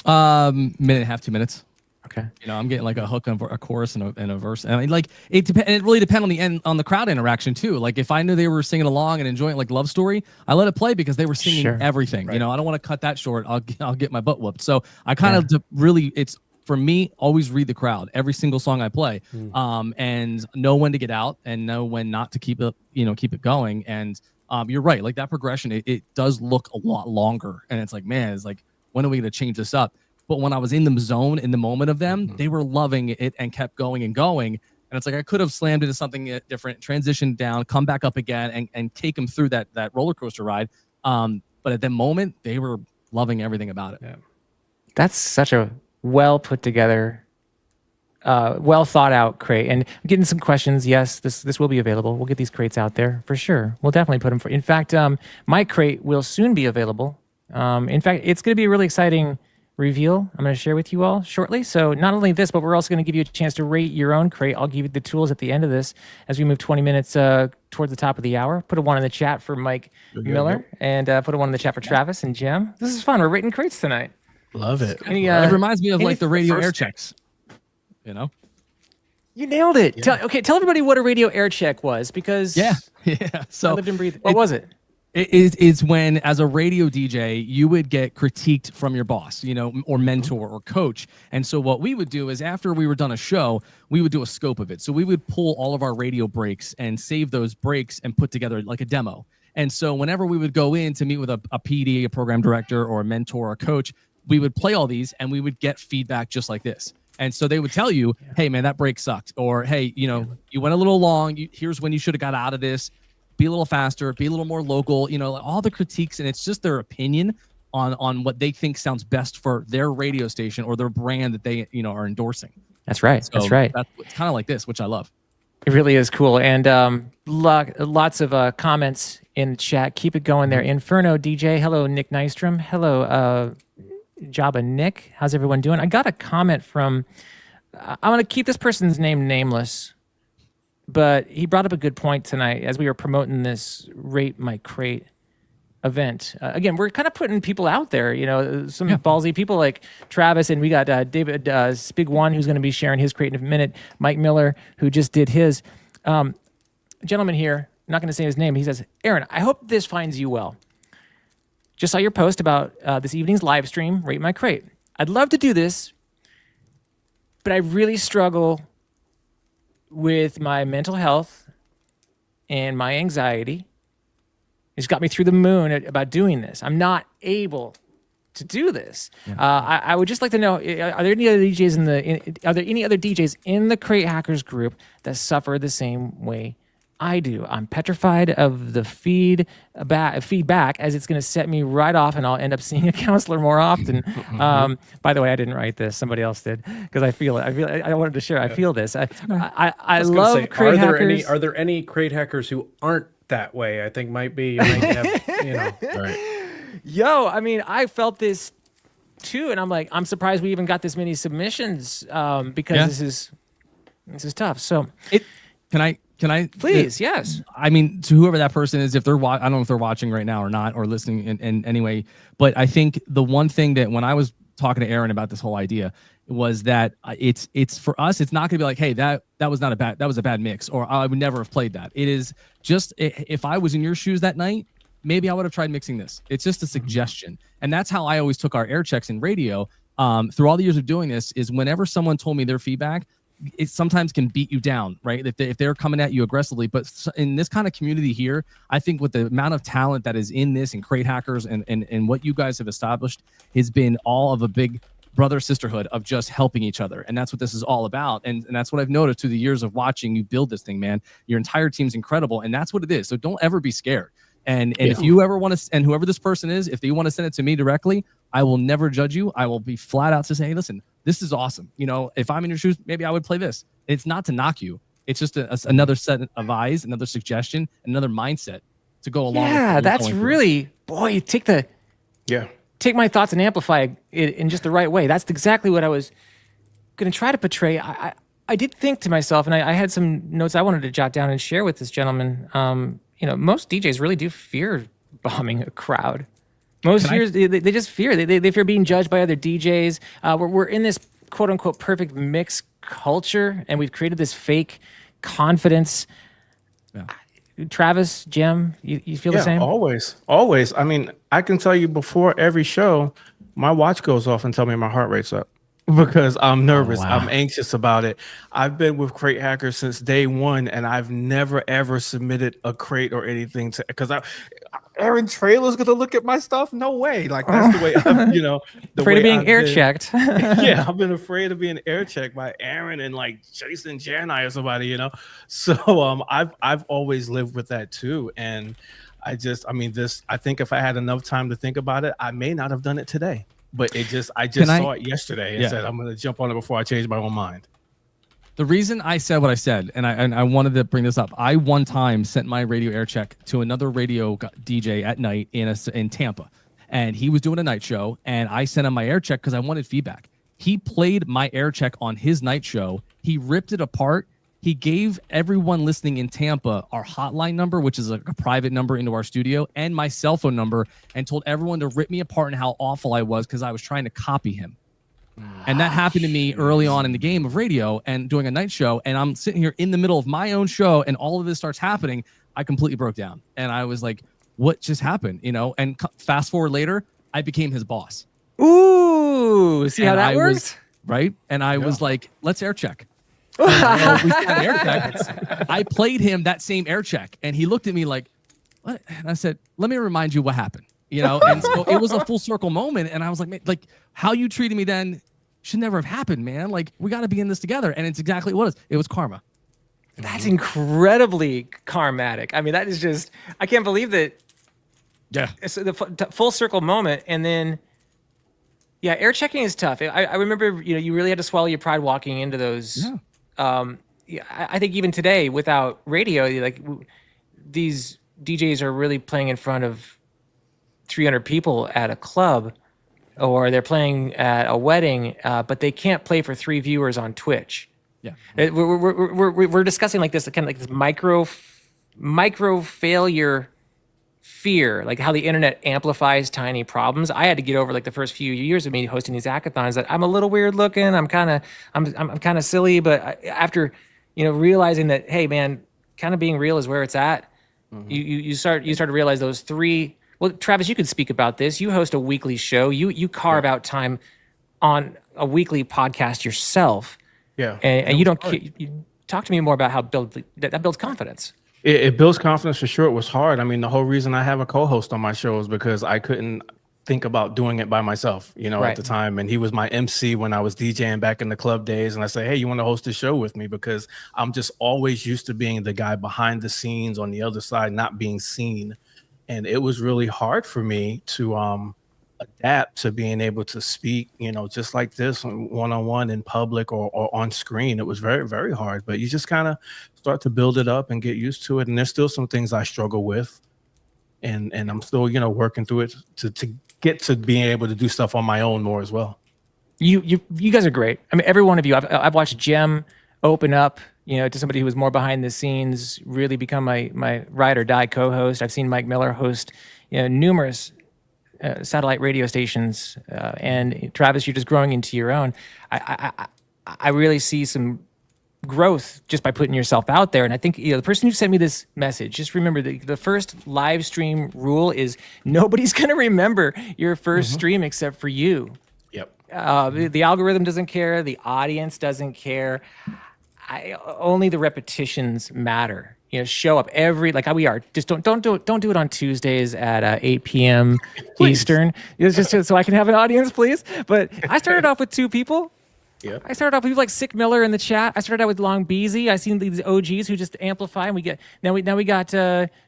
[SPEAKER 7] Minute and a half, 2 minutes.
[SPEAKER 4] Okay.
[SPEAKER 7] I'm getting like a hook on a chorus and a verse. And I mean, like it really depends on the crowd interaction too. Like if I knew they were singing along and enjoying like Love Story, I let it play because they were singing everything. Right. I don't want to cut that short. I'll get my butt whooped. So I kind of really, it's for me, always read the crowd every single song I play, and know when to get out and know when not to keep it going. And you're right. Like that progression, it does look a lot longer. And it's like, man, it's like, when are we going to change this up? But when I was in the zone, in the moment of them, they were loving it and kept going and going. And it's like I could have slammed into something different, transitioned down, come back up again, and take them through that roller coaster ride. But at the moment, they were loving everything about it.
[SPEAKER 3] Yeah.
[SPEAKER 4] That's such a well put together, well thought out crate. And I'm getting some questions. Yes, this will be available. We'll get these crates out there for sure. We'll definitely put them in fact, my crate will soon be available. In fact, it's going to be a really exciting reveal I'm going to share with you all shortly. So not only this, but we're also going to give you a chance to rate your own crate. I'll give you the tools at the end of this as we move 20 minutes towards the top of the hour. Put a 1 in the chat for Mike Miller and put a 1 in the chat for Travis and Jim. This is fun. We're rating crates tonight.
[SPEAKER 2] Love it.
[SPEAKER 7] It reminds me of like the radio air checks.
[SPEAKER 4] You nailed it. Tell everybody what a radio air check was, because
[SPEAKER 7] yeah.
[SPEAKER 4] I
[SPEAKER 7] So
[SPEAKER 4] lived and breathed. What was it?
[SPEAKER 7] It's when, as a radio DJ, you would get critiqued from your boss, or mentor or coach. And so what we would do is, after we were done a show, we would do a scope of it. So we would pull all of our radio breaks and save those breaks and put together like a demo. And so whenever we would go in to meet with a PD, a program director, or a mentor or a coach, we would play all these and we would get feedback just like this. And so they would tell you, hey, man, that break sucked. Or, hey, you went a little long. Here's when you should have got out of this. Be a little faster, be a little more local, all the critiques. And it's just their opinion on what they think sounds best for their radio station or their brand that they, are endorsing.
[SPEAKER 4] That's right.
[SPEAKER 7] So
[SPEAKER 4] That's right.
[SPEAKER 7] It's kind of like this, which I love.
[SPEAKER 4] It really is cool. And lots of comments in the chat. Keep it going there. Inferno DJ. Hello, Nick Nystrom. Hello, Jabba Nick. How's everyone doing? I got a comment from, I want to keep this person's name nameless, but he brought up a good point tonight as we were promoting this Rate My Crate event. Again, we're kind of putting people out there, some ballsy people like Travis, and we got David Spig One, who's going to be sharing his crate in a minute. Mike Miller, who just did his. Gentleman here, I'm not going to say his name. He says, Aaron, I hope this finds you well. Just saw your post about this evening's live stream, Rate My Crate. I'd love to do this, but I really struggle with my mental health and my anxiety. It's got me through the moon about doing this. I'm not able to do this. Yeah. I would just like to know: are there any other DJs are there any other DJs in the Crate Hackers group that suffer the same way I do? I'm petrified of the feedback, as it's going to set me right off, and I'll end up seeing a counselor more often. By the way, I didn't write this; somebody else did, because I feel it. I wanted to share. I feel this. I love Crate Hackers.
[SPEAKER 3] Are there any Crate Hackers who aren't that way? I think might have,
[SPEAKER 1] Right.
[SPEAKER 3] Yo,
[SPEAKER 4] I mean, I felt this too, and I'm surprised we even got this many submissions, because this is tough. So
[SPEAKER 7] Can I
[SPEAKER 4] please? Yes.
[SPEAKER 7] I mean, to whoever that person is, if they're I don't know if they're watching right now or not, or listening in any way, but I think the one thing that when I was talking to Aaron about this whole idea was that it's for us, it's not gonna be like, hey, that was a bad mix, or I would never have played that. It is just, if I was in your shoes that night, maybe I would have tried mixing this. It's just a suggestion. And that's how I always took our air checks in radio through all the years of doing this, is whenever someone told me their feedback, it sometimes can beat you down, right? If they're coming at you aggressively. But in this kind of community here, I think with the amount of talent that is in this, and Crate Hackers, and what you guys have established, has been all of a big brother sisterhood of just helping each other. And that's what this is all about. And that's what I've noticed through the years of watching you build this thing, man. Your entire team's incredible, and that's what it is. So don't ever be scared. And if you ever want to, and whoever this person is, if they want to send it to me directly, I will never judge you. I will be flat out to say, hey, listen, this is awesome. If I'm in your shoes, maybe I would play this. It's not to knock you. It's just another set of eyes, another suggestion, another mindset to go along.
[SPEAKER 4] Yeah, that's really, boy, take my thoughts and amplify it in just the right way. That's exactly what I was going to try to portray. I did think to myself, and I had some notes I wanted to jot down and share with this gentleman. Most DJs really do fear bombing a crowd. Most fears, they just fear. They fear being judged by other DJs. We're in this quote unquote perfect mix culture, and we've created this fake confidence. Yeah. Travis, Jim, you feel the same?
[SPEAKER 2] Always. I mean, I can tell you before every show, my watch goes off and tell me my heart rate's up, because I'm nervous. I'm anxious about it. I've been with Crate Hackers since day one, and I've never ever submitted a crate or anything to, because Aaron Trailer's gonna look at my stuff. No way. Like, that's the way I'm, the
[SPEAKER 4] afraid of being air checked.
[SPEAKER 2] Yeah, I've been afraid of being air checked by Aaron and like Jason Janai or somebody, So I've always lived with that too. And I think if I had enough time to think about it, I may not have done it today. But I just saw it yesterday and said, I'm going to jump on it before I change my own mind.
[SPEAKER 7] The reason I said what I said, and I wanted to bring this up, I one time sent my radio air check to another radio DJ at night in Tampa, and he was doing a night show, and I sent him my air check because I wanted feedback. He played my air check on his night show. He ripped it apart. He gave everyone listening in Tampa our hotline number, which is a private number into our studio, and my cell phone number, and told everyone to rip me apart and how awful I was because I was trying to copy him. And that happened to me early on in the game of radio and doing a night show. And I'm sitting here in the middle of my own show, and all of this starts happening. I completely broke down. And I was like, what just happened, you know? And fast forward later, I became his boss.
[SPEAKER 4] Ooh, see how
[SPEAKER 7] And
[SPEAKER 4] that
[SPEAKER 7] I
[SPEAKER 4] works?
[SPEAKER 7] was, right? And I was like, let's air check. We had air check. I played him that same air check, and he looked at me like, what? And I said, let me remind you what happened, you know? And so it was a full circle moment. And I was like, man, like how you treated me then should never have happened, man. Like we got to be in this together. And it's exactly what it was. It was karma.
[SPEAKER 4] That's incredibly karmatic. I mean, that is just, I can't believe that.
[SPEAKER 7] Yeah.
[SPEAKER 4] It's the full circle moment. And then, yeah, air checking is tough. I remember, you know, you really had to swallow your pride walking into those.
[SPEAKER 7] Yeah.
[SPEAKER 4] Yeah, I think even today without radio, like these DJs are really playing in front of 300 people at a club, or they're playing at a wedding, but they can't play for 3 viewers on Twitch.
[SPEAKER 7] Yeah.
[SPEAKER 4] We're discussing like this kind of like this micro failure fear, like how the internet amplifies tiny problems. I had to get over like the first few years of me hosting these hackathons that I'm a little weird looking. I'm kind of silly, but after, you know, realizing that, hey man, kind of being real is where it's at. You start to realize those 3. Well, Travis, you could speak about this. You host a weekly show. You carve out time on a weekly podcast yourself.
[SPEAKER 2] Yeah.
[SPEAKER 4] And you don't you talk to me more about how that builds confidence.
[SPEAKER 2] It builds confidence for sure. It was hard. I mean, the whole reason I have a co-host on my show is because I couldn't think about doing it by myself, you know,
[SPEAKER 4] Right.
[SPEAKER 2] at the time. And he was my MC when I was DJing back in the club days. And I say, hey, you want to host a show with me? Because I'm just always used to being the guy behind the scenes on the other side, not being seen. And it was really hard for me to adapt to being able to speak, you know, just like this one-on-one in public or on screen. It was very, very hard, but you just kind of start to build it up and get used to it. And there's still some things I struggle with. And I'm still, you know, working through it to get to being able to do stuff on my own more as well.
[SPEAKER 4] You guys are great. I mean, every one of you. I've watched Jem open up, you know, to somebody who was more behind the scenes, really become my ride or die co-host. I've seen Mike Miller host, you know, numerous satellite radio stations, and Travis, you're just growing into your own. I really see some growth just by putting yourself out there. And I think, you know, the person who sent me this message, just remember the first live stream rule is nobody's going to remember your first stream except for you.
[SPEAKER 2] Yep.
[SPEAKER 4] The algorithm doesn't care. The audience doesn't care. Only the repetitions matter. You know, show up every, like how we are. Just don't do it on Tuesdays at 8 p.m. Eastern. It's just so I can have an audience, please. But I started off with 2 people.
[SPEAKER 2] Yeah.
[SPEAKER 4] I started off with like Sick Miller in the chat. I started out with Long Beezy. I seen these OGs who just amplify, and now we got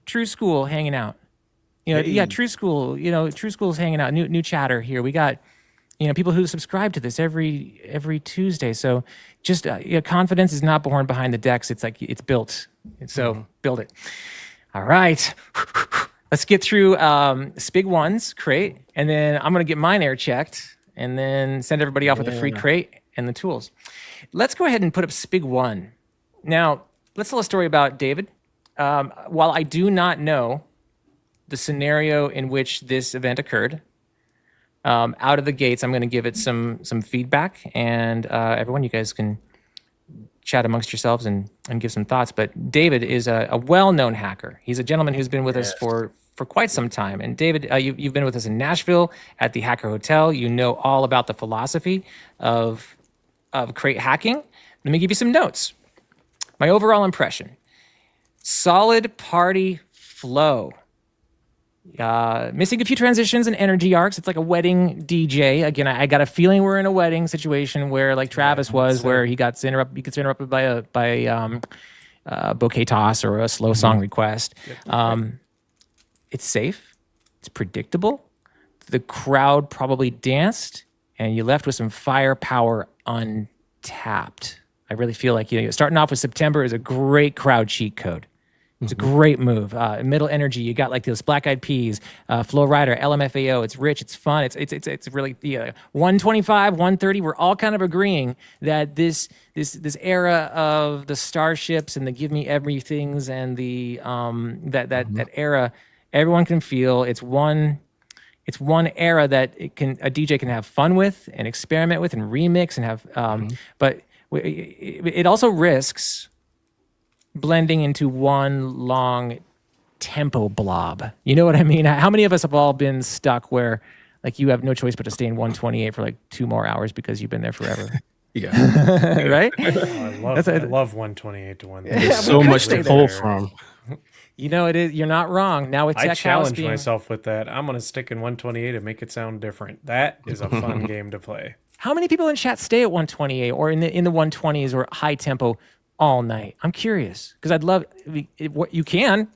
[SPEAKER 4] True School hanging out. You know, yeah, True School. You know, True School's hanging out. New chatter here. We got, you know, people who subscribe to this every Tuesday. So just you know, confidence is not born behind the decks. It's like it's built. So build it. All right. Let's get through Spig 1's crate, and then I'm gonna get mine air checked, and then send everybody off with a free crate and the tools. Let's go ahead and put up Spig 1. Now, let's tell a story about David. While I do not know the scenario in which this event occurred, out of the gates, I'm going to give it some feedback, and everyone, you guys can chat amongst yourselves and give some thoughts. But David is a well-known hacker. He's a gentleman who's been with us for quite some time. And David, you've been with us in Nashville at the Hacker Hotel. You know all about the philosophy of crate hacking. Let me give you some notes. My overall impression: solid party flow. Missing a few transitions and energy arcs. It's like a wedding DJ. Again, I got a feeling we're in a wedding situation where, like Travis was, where he gets interrupted by a bouquet toss or a slow song request. It's safe. It's predictable. The crowd probably danced, and you left with some firepower untapped. I really feel like, you know, starting off with September is a great crowd cheat code. It's a great move. Middle energy, you got like those Black Eyed Peas, Flow Rider, LMFAO. It's rich, it's fun. It's really 125, 130. We're all kind of agreeing that this era of the starships and the give me everythings and the that era, everyone can feel it's one era that a DJ can have fun with and experiment with and remix and have. But it also risks blending into one long tempo blob. You know what I mean? How many of us have all been stuck where like you have no choice but to stay in 128 for like 2 more hours because you've been there forever?
[SPEAKER 2] Yeah.
[SPEAKER 4] Right?
[SPEAKER 3] I love 128 to 1.
[SPEAKER 2] There's so much to pull from.
[SPEAKER 4] You know, it is. You're not wrong. Now with
[SPEAKER 3] I
[SPEAKER 4] Tech House
[SPEAKER 3] challenge
[SPEAKER 4] being,
[SPEAKER 3] myself with that. I'm gonna stick in 128 and make it sound different. That is a fun game to play.
[SPEAKER 4] how many people in chat stay at 128 or in the 120s or high tempo all night? I'm curious because I'd love what you can.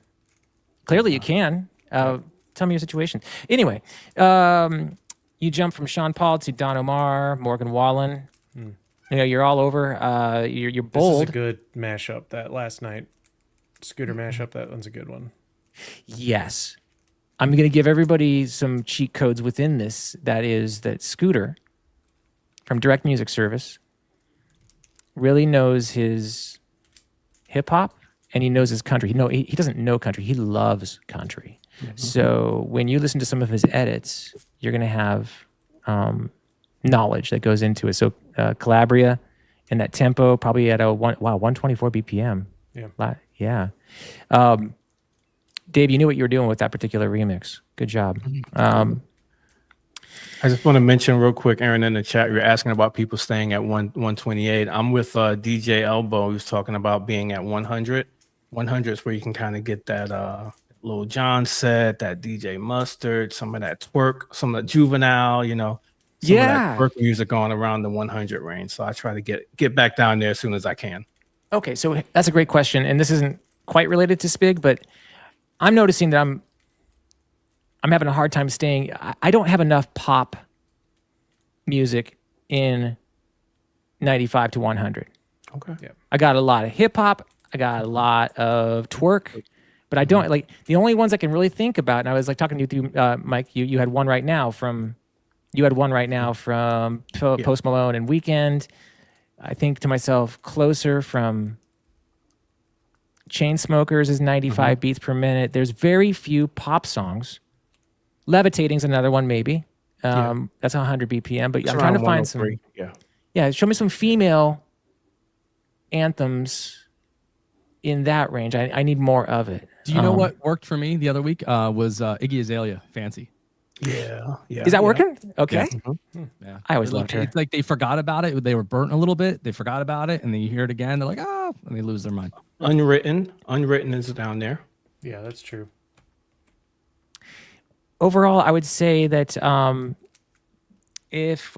[SPEAKER 4] Clearly, you can. Tell me your situation. Anyway, you jump from Sean Paul to Don Omar, Morgan Wallen. You know, you're all over. You're bold.
[SPEAKER 3] This is a good mashup. That last night Scooter mashup. That one's a good one.
[SPEAKER 4] Yes. I'm going to give everybody some cheat codes within this. That is that Scooter from Direct Music Service really knows his hip hop and he knows his country. He doesn't know country. He loves country. So when you listen to some of his edits, you're going to have knowledge that goes into it. So Calabria and that tempo probably at 124 BPM. Yeah. Dave, you knew what you were doing with that particular remix. Good job.
[SPEAKER 2] I just want to mention real quick, Aaron, in the chat, you're asking about people staying at 128. I'm with DJ Elbow, who's talking about being at 100. 100 is where you can kind of get that Lil Jon set, that DJ Mustard, some of that twerk, some of the Juvenile, some of that twerk music on around the 100 range. So I try to get back down there as soon as I can.
[SPEAKER 4] Okay, so that's a great question, and this isn't quite related to Spig, but I'm noticing that I'm having a hard time staying. I don't have enough pop music in 95 to 100.
[SPEAKER 2] Okay.
[SPEAKER 3] Yeah.
[SPEAKER 4] I got a lot of hip hop. I got a lot of twerk, but I don't like the only ones I can really think about. And I was like talking to you, Mike. You had one right now from Post Malone and Weeknd. I think to myself, Closer from Chainsmokers is 95 beats per minute. There's very few pop songs. Levitating's another one, maybe. That's 100 BPM, but
[SPEAKER 2] It's
[SPEAKER 4] I'm trying to
[SPEAKER 2] around
[SPEAKER 4] find some.
[SPEAKER 2] 103,
[SPEAKER 4] Yeah, show me some female anthems in that range. I need more of it.
[SPEAKER 7] Do you know what worked for me the other week? Was Iggy Azalea, Fancy.
[SPEAKER 2] Yeah.
[SPEAKER 4] Is that working? Okay.
[SPEAKER 7] Yeah.
[SPEAKER 4] I always loved her.
[SPEAKER 7] It's like they forgot about it. They were burnt a little bit. They forgot about it, and then you hear it again. They're like, oh, and they lose their mind.
[SPEAKER 2] Unwritten is down there.
[SPEAKER 3] Yeah, that's true.
[SPEAKER 4] Overall, I would say that if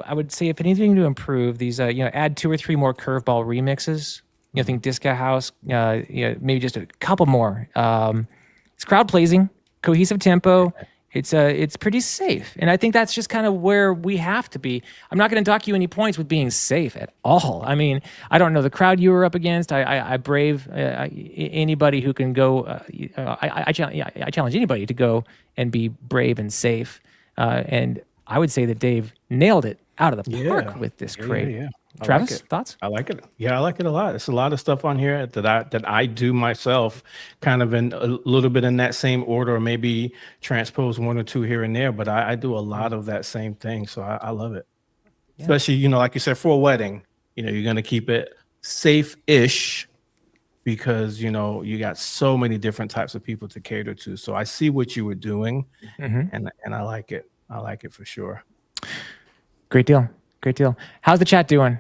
[SPEAKER 4] anything to improve these, add 2 or 3 more curveball remixes. I think Disco House, maybe just a couple more. It's crowd pleasing, cohesive tempo. It's pretty safe, and I think that's just kind of where we have to be. I'm not going to dock you any points with being safe at all. I mean, I don't know the crowd you were up against. I brave anybody who can go. I challenge anybody to go and be brave and safe. And I would say that Dave nailed it out of the park with this crate.
[SPEAKER 2] Yeah.
[SPEAKER 4] Travis, thoughts?
[SPEAKER 2] I like it. Yeah, I like it a lot. It's a lot of stuff on here that I do myself, kind of in a little bit in that same order, or maybe transpose 1 or 2 here and there. But I do a lot of that same thing, so I love it. Yeah. Especially, like you said, for a wedding, you're gonna keep it safe-ish because you got so many different types of people to cater to. So I see what you were doing, and I like it. I like it for sure.
[SPEAKER 4] Great deal. How's the chat doing?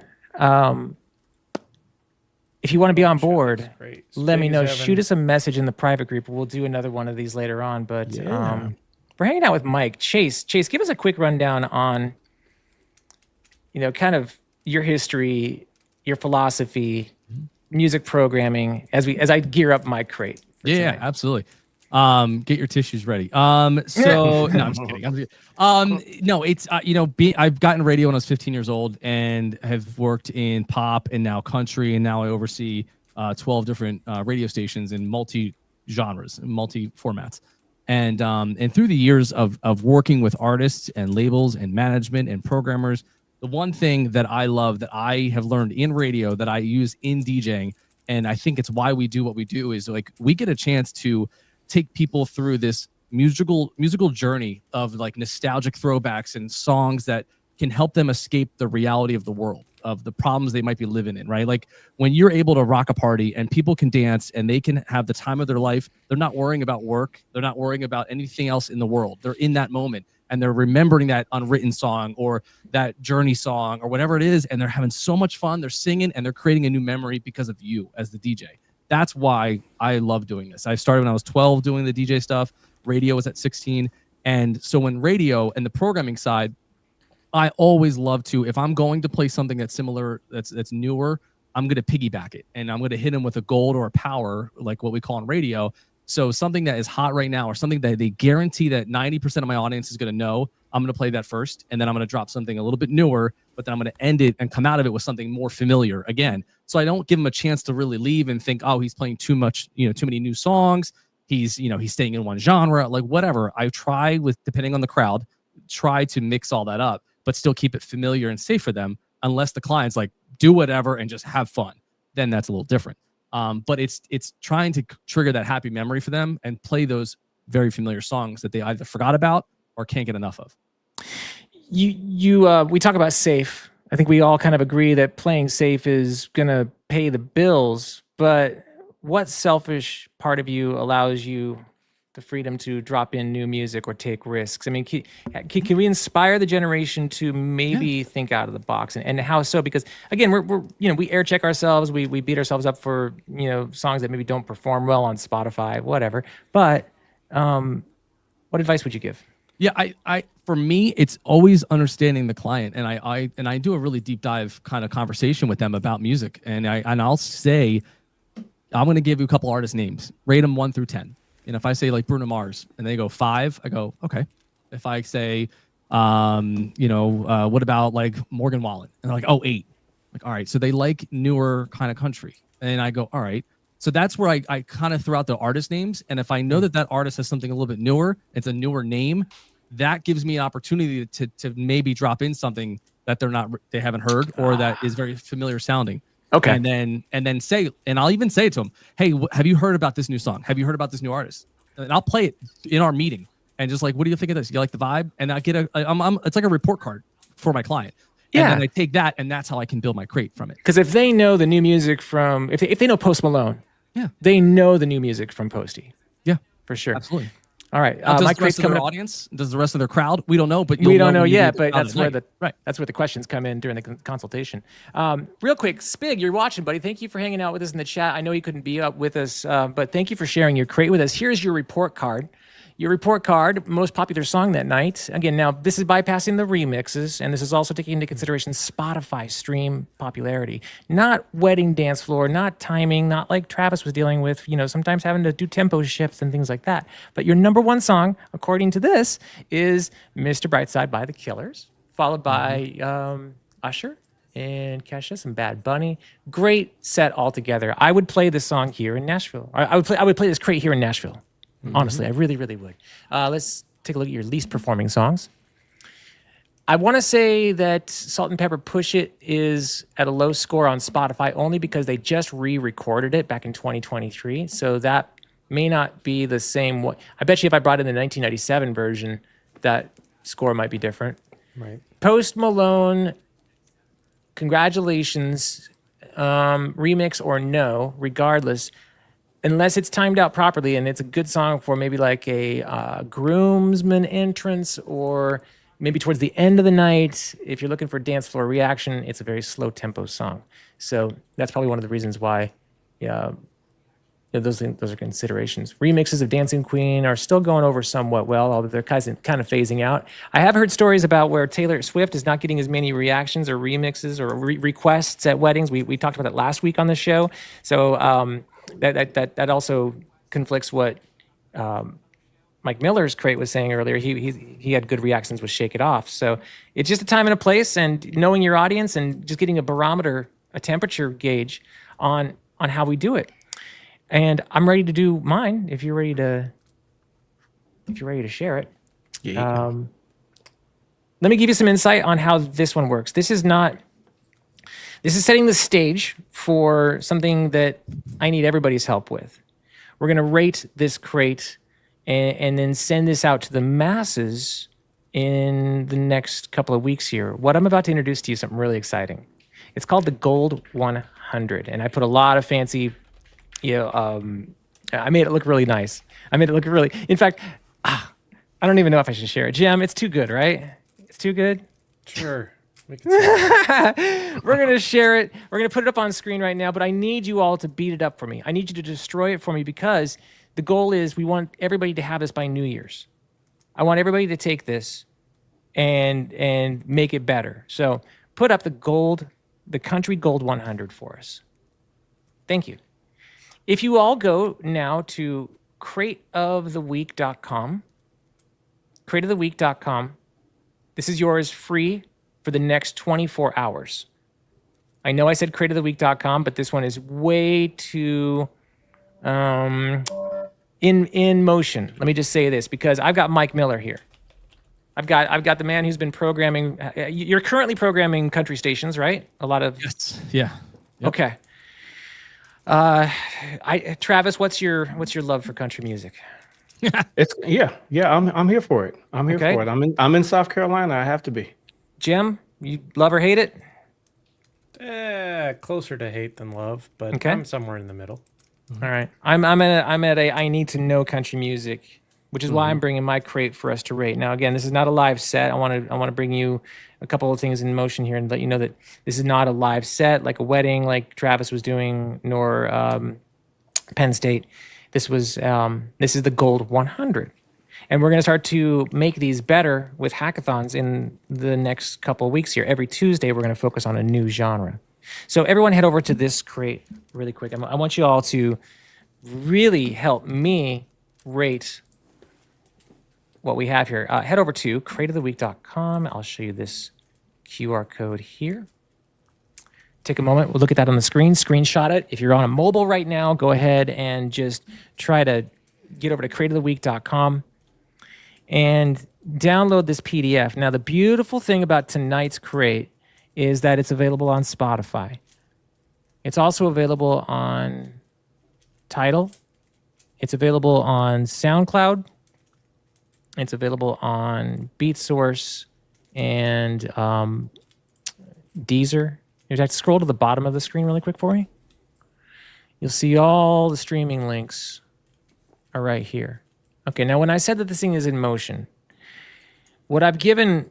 [SPEAKER 4] If you want to be on board, let me know. Shoot us a message in the private group. We'll do another one of these later on. But we're hanging out with Mike. Chase, give us a quick rundown on, kind of your history, your philosophy, music programming as I gear up my crate.
[SPEAKER 7] Yeah, absolutely. Get your tissues ready. So no, I'm just kidding. No, it's I've gotten radio when I was 15 years old and have worked in pop and now country, and now I oversee 12 different radio stations in multi genres, multi formats. And through the years of working with artists and labels and management and programmers, the one thing that I love that I have learned in radio that I use in DJing, and I think it's why we do what we do, is like we get a chance to take people through this musical journey of like nostalgic throwbacks and songs that can help them escape the reality of the world. of the problems they might be living in, right? Like when you're able to rock a party and people can dance and they can have the time of their life, they're not worrying about work, they're not worrying about anything else in the world. They're in that moment and they're remembering that unwritten song or that Journey song or whatever it is, and they're having so much fun. They're singing and they're creating a new memory because of you as the DJ. That's why I love doing this. I started when I was 12 doing the DJ stuff. Radio was at 16. And so when radio and the programming side, I always love to, if I'm going to play something that's similar, that's newer, I'm going to piggyback it. And I'm going to hit them with a gold or a power, like what we call on radio. So something that is hot right now or something that they guarantee that 90% of my audience is going to know, I'm going to play that first. And then I'm going to drop something a little bit newer, but then I'm going to end it and come out of it with something more familiar again. So I don't give them a chance to really leave and think, oh, he's playing too much, too many new songs. He's staying in one genre, like whatever. I try with, depending on the crowd, try to mix all that up, but still keep it familiar and safe for them, unless the client's like, do whatever and just have fun. Then that's a little different. But it's trying to trigger that happy memory for them and play those very familiar songs that they either forgot about or can't get enough of.
[SPEAKER 4] We talk about safe. I think we all kind of agree that playing safe is gonna pay the bills, but what selfish part of you allows you the freedom to drop in new music or take risks? I mean, can we inspire the generation to maybe think out of the box, and how so? Because again, we're we air check ourselves, we beat ourselves up for songs that maybe don't perform well on Spotify, whatever. But what advice would you give?
[SPEAKER 7] Yeah, I for me, it's always understanding the client, and I do a really deep dive kind of conversation with them about music, and I'll say, I'm going to give you a couple artist names, rate them 1 through 10. And if I say like Bruno Mars and they go 5, I go, okay. If I say, what about like Morgan Wallen? And they're like, oh, 8. Like, all right. So they like newer kind of country. And I go, all right. So that's where I kind of throw out the artist names. And if I know that artist has something a little bit newer, it's a newer name, that gives me an opportunity to maybe drop in something that they haven't heard or that is very familiar sounding.
[SPEAKER 4] Okay.
[SPEAKER 7] And then say, and I'll even say to them, hey, have you heard about this new song? Have you heard about this new artist? And I'll play it in our meeting and just like, what do you think of this? You like the vibe? And I get it's like a report card for my client.
[SPEAKER 4] Yeah.
[SPEAKER 7] And then I take that, and that's how I can build my crate from it.
[SPEAKER 4] Because if they know the new music from, if they know Post Malone, they know the new music from Posty.
[SPEAKER 7] Yeah,
[SPEAKER 4] for sure.
[SPEAKER 7] Absolutely.
[SPEAKER 4] All right.
[SPEAKER 7] Does
[SPEAKER 4] My
[SPEAKER 7] the rest of their audience? Does the rest of their crowd? We don't know, but
[SPEAKER 4] we don't know yet. But
[SPEAKER 7] that's
[SPEAKER 4] where that's where the questions come in during the consultation. Real quick, Spig, you're watching, buddy. Thank you for hanging out with us in the chat. I know you couldn't be up with us, but thank you for sharing your crate with us. Here's your report card. Your report card, most popular song that night. Again, now this is bypassing the remixes, and this is also taking into consideration Spotify stream popularity. Not wedding dance floor, not timing, not like Travis was dealing with, sometimes having to do tempo shifts and things like that. But your number one song, according to this, is Mr. Brightside by The Killers, followed by Usher and Kesha, some Bad Bunny. Great set altogether. I would play this song here in Nashville. I would play this crate here in Nashville. Honestly, I really, really would. Let's take a look at your least performing songs. I want to say that Salt and Pepper Push It is at a low score on Spotify only because they just re-recorded it back in 2023. So that may not be the same way. I bet you if I brought in the 1997 version, that score might be different.
[SPEAKER 3] Right.
[SPEAKER 4] Post Malone, congratulations, remix or no, regardless. Unless it's timed out properly and it's a good song for maybe like a groomsman entrance or maybe towards the end of the night. If you're looking for dance floor reaction, it's a very slow tempo song. So that's probably one of the reasons why, those are considerations. Remixes of Dancing Queen are still going over somewhat well, although they're kind of phasing out. I have heard stories about where Taylor Swift is not getting as many reactions or remixes or requests at weddings. We talked about that last week on the show. So, that also conflicts what Mike Miller's crate was saying earlier. He had good reactions with Shake It Off. So it's just a time and a place, and knowing your audience and just getting a barometer, a temperature gauge on how we do it. And I'm ready to do mine if you're ready to share it. Yeah. Let me give you some insight on how this one works. This is setting the stage for something that I need everybody's help with. We're going to rate this crate and then send this out to the masses in the next couple of weeks here. What I'm about to introduce to you is something really exciting. It's called the Gold 100, and I put a lot of fancy, I made it look really nice. I made it look really. In fact, I don't even know if I should share it. Jim, it's too good, right? It's too good.
[SPEAKER 3] Sure. We can see.
[SPEAKER 4] We're gonna share it. We're gonna put it up on screen right now. But I need you all to beat it up for me. I need you to destroy it for me because the goal is we want everybody to have this by New Year's. I want everybody to take this and make it better. So put up the country gold 100 for us. Thank you. If you all go now to crateoftheweek.com, crateoftheweek.com, this is yours free for the next 24 hours. I know I said crateoftheweek.com, but this one is way too in motion. Let me just say this because I've got Mike Miller here. I've got the man who's been programming. You're currently programming country stations, right? A lot of.
[SPEAKER 7] Yes. Yeah. Yep.
[SPEAKER 4] Okay. Travis, what's your love for country music?
[SPEAKER 2] It's I'm here for it. I'm here
[SPEAKER 4] Okay.
[SPEAKER 2] for it. I'm in South Carolina. I have to be.
[SPEAKER 4] Jim, you love or hate it?
[SPEAKER 3] Closer to hate than love, but
[SPEAKER 4] Okay.
[SPEAKER 3] I'm somewhere in the middle.
[SPEAKER 4] All right. I'm at a I need to know country music, which is why I'm bringing my crate for us to rate. Now, again, this is not a live set. I want to bring you a couple of things in motion here and let you know that this is not a live set like a wedding, like Travis was doing, nor Penn State. This is the Gold 100, and we're going to start to make these better with hackathons in the next couple of weeks here. Every Tuesday, we're going to focus on a new genre. So everyone head over to this crate really quick. I want you all to really help me rate what we have here. Head over to crateoftheweek.com. I'll show you this QR code here. Take a moment. We'll look at that on the screen. Screenshot it. If you're on a mobile right now, go ahead and just try to get over to crateoftheweek.com and download this PDF. Now, the beautiful thing about tonight's crate is that it's available on Spotify. It's also available on Tidal. It's available on SoundCloud. It's available on BeatSource and Deezer. In fact, scroll to the bottom of the screen really quick for me. You'll see all the streaming links are right here. Okay, now when I said that this thing is in motion, what I've given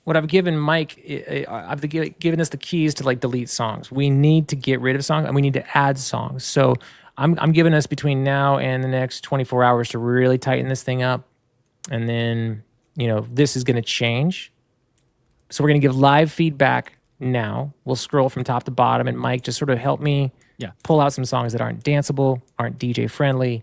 [SPEAKER 4] Mike, I've given us the keys to like delete songs. We need to get rid of songs and we need to add songs. So I'm giving us between now and the next 24 hours to really tighten this thing up. And then, this is going to change. So we're going to give live feedback now. We'll scroll from top to bottom and Mike just sort of help me pull out some songs that aren't danceable, aren't DJ friendly.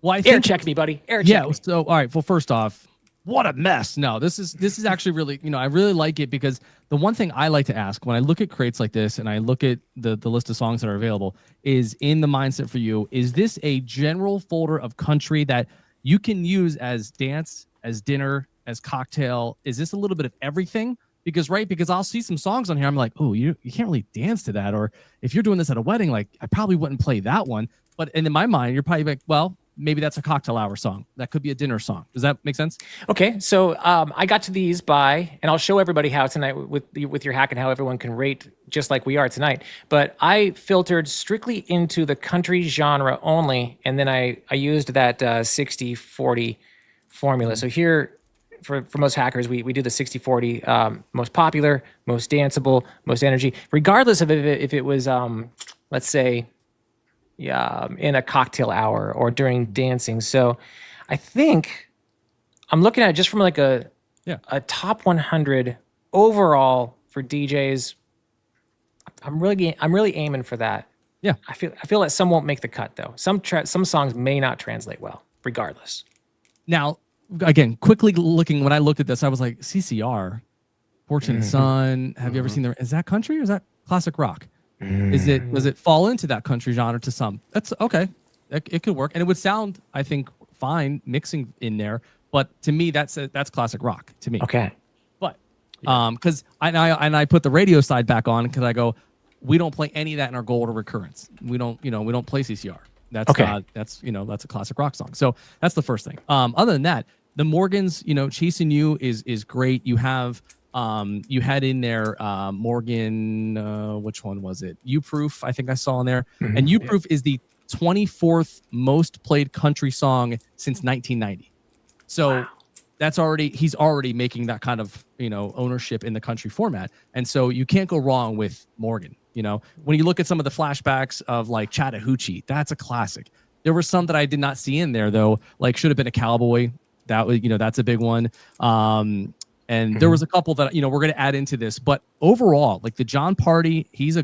[SPEAKER 7] Well, I
[SPEAKER 4] Air
[SPEAKER 7] think
[SPEAKER 4] check me, buddy. Air check me.
[SPEAKER 7] So all right. Well, first off, what a mess. No, this is actually really, I really like it because the one thing I like to ask when I look at crates like this and I look at the list of songs that are available is in the mindset for you, is this a general folder of country that you can use as dance, as dinner, as cocktail? Is this a little bit of everything? Because I'll see some songs on here. I'm like, oh, you can't really dance to that. Or if you're doing this at a wedding, like I probably wouldn't play that one. But in my mind, you're probably like, well, maybe that's a cocktail hour song. That could be a dinner song. Does that make sense?
[SPEAKER 4] Okay, so I got to these by, and I'll show everybody how tonight with your hack and how everyone can rate just like we are tonight. But I filtered strictly into the country genre only, and then I used that 60-40 formula. So here, for most hackers, we do the 60-40, most popular, most danceable, most energy, regardless of if it was, let's say, in a cocktail hour or during dancing. So I think I'm looking at it just from like a top 100 overall for DJs. I'm really aiming for that.
[SPEAKER 7] Yeah.
[SPEAKER 4] I feel like some won't make the cut though. Some songs may not translate well regardless.
[SPEAKER 7] Now, again, quickly looking, when I looked at this, I was like, CCR, Fortunate Son. Have you ever seen is that country or is that classic rock? Does it fall into that country genre to some? That's okay. It could work. And it would sound, I think, fine mixing in there. But to me, that's classic rock to me.
[SPEAKER 4] Okay.
[SPEAKER 7] But because I put the radio side back on because I go, we don't play any of that in our gold or recurrence. We don't play CCR. That's
[SPEAKER 4] okay.
[SPEAKER 7] That's a classic rock song. So that's the first thing. Other than that, the Morgans, Chasing You is great. You have You had in there Morgan, which one was it? You Proof, I think I saw in there. And You Proof is the 24th most played country song since 1990. So that's he's already making that kind of, ownership in the country format. And so you can't go wrong with Morgan. When you look at some of the flashbacks of like Chattahoochee, that's a classic. There were some that I did not see in there though, like Should Have Been a Cowboy. That was, that's a big one. And there was a couple that, we're going to add into this, but overall, like the John Party, he's a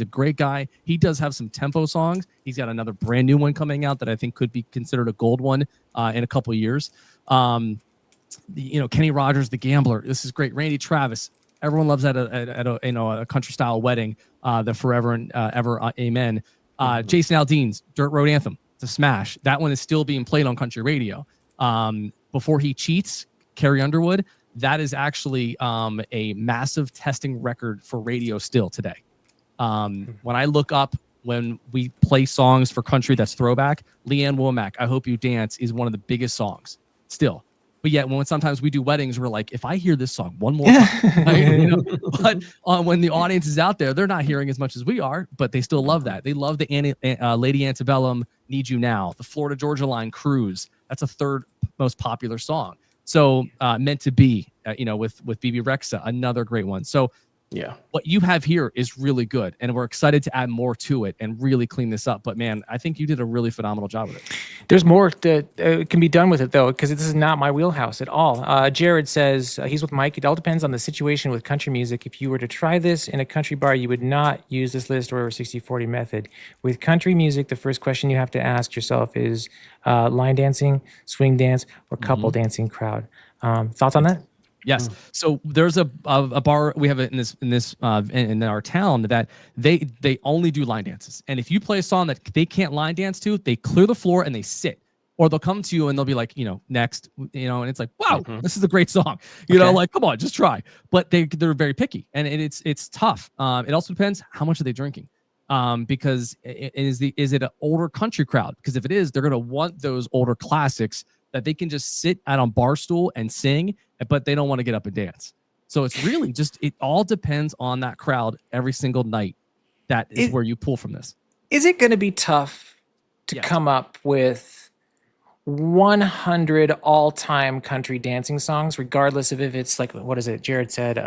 [SPEAKER 7] great guy. He does have some tempo songs. He's got another brand new one coming out that I think could be considered a gold one in a couple of years. Kenny Rogers, The Gambler. This is great. Randy Travis. Everyone loves at a country style wedding. The Forever and Ever Amen. Jason Aldean's Dirt Road Anthem. It's a smash. That one is still being played on country radio. Before He Cheats, Carrie Underwood. That is actually a massive testing record for radio still today. When I look up when we play songs for country that's throwback, Leanne Womack, I Hope You Dance is one of the biggest songs still. But yet when sometimes we do weddings, we're like, if I hear this song one more time, but when the audience is out there, they're not hearing as much as we are, but they still love that. They love the Lady Antebellum, Need You Now, the Florida Georgia Line, Cruise. That's a third most popular song. So Meant to Be, with BB Rexa, another great one. So
[SPEAKER 8] yeah,
[SPEAKER 7] what you have here is really good, and we're excited to add more to it and really clean this up. But man, I think you did a really phenomenal job with it.
[SPEAKER 8] There's more that can be done with it though, because this is not my wheelhouse at all. Jared says he's with Mike. It all depends on the situation with country music. If you were to try this in a country bar, you would not use this list or 60-40 method. With country music, the first question you have to ask yourself is line dancing, swing dance, or couple dancing crowd. Thoughts on that?
[SPEAKER 7] Yes. So there's a bar we have it in our town that they only do line dances. And if you play a song that they can't line dance to, they clear the floor and they sit. Or they'll come to you and they'll be like, next, and it's like, wow, this is a great song. Like, come on, just try. But they're very picky, and it's tough. It also depends how much are they drinking. Because is it an older country crowd? Because if it is, they're gonna want those older classics that they can just sit out on bar stool and sing, but they don't want to get up and dance. So it's really it all depends on that crowd every single night. That is where you pull from this.
[SPEAKER 8] Is it going to be tough to come up with 100 all-time country dancing songs, regardless of if it's like, what is it? Jared said,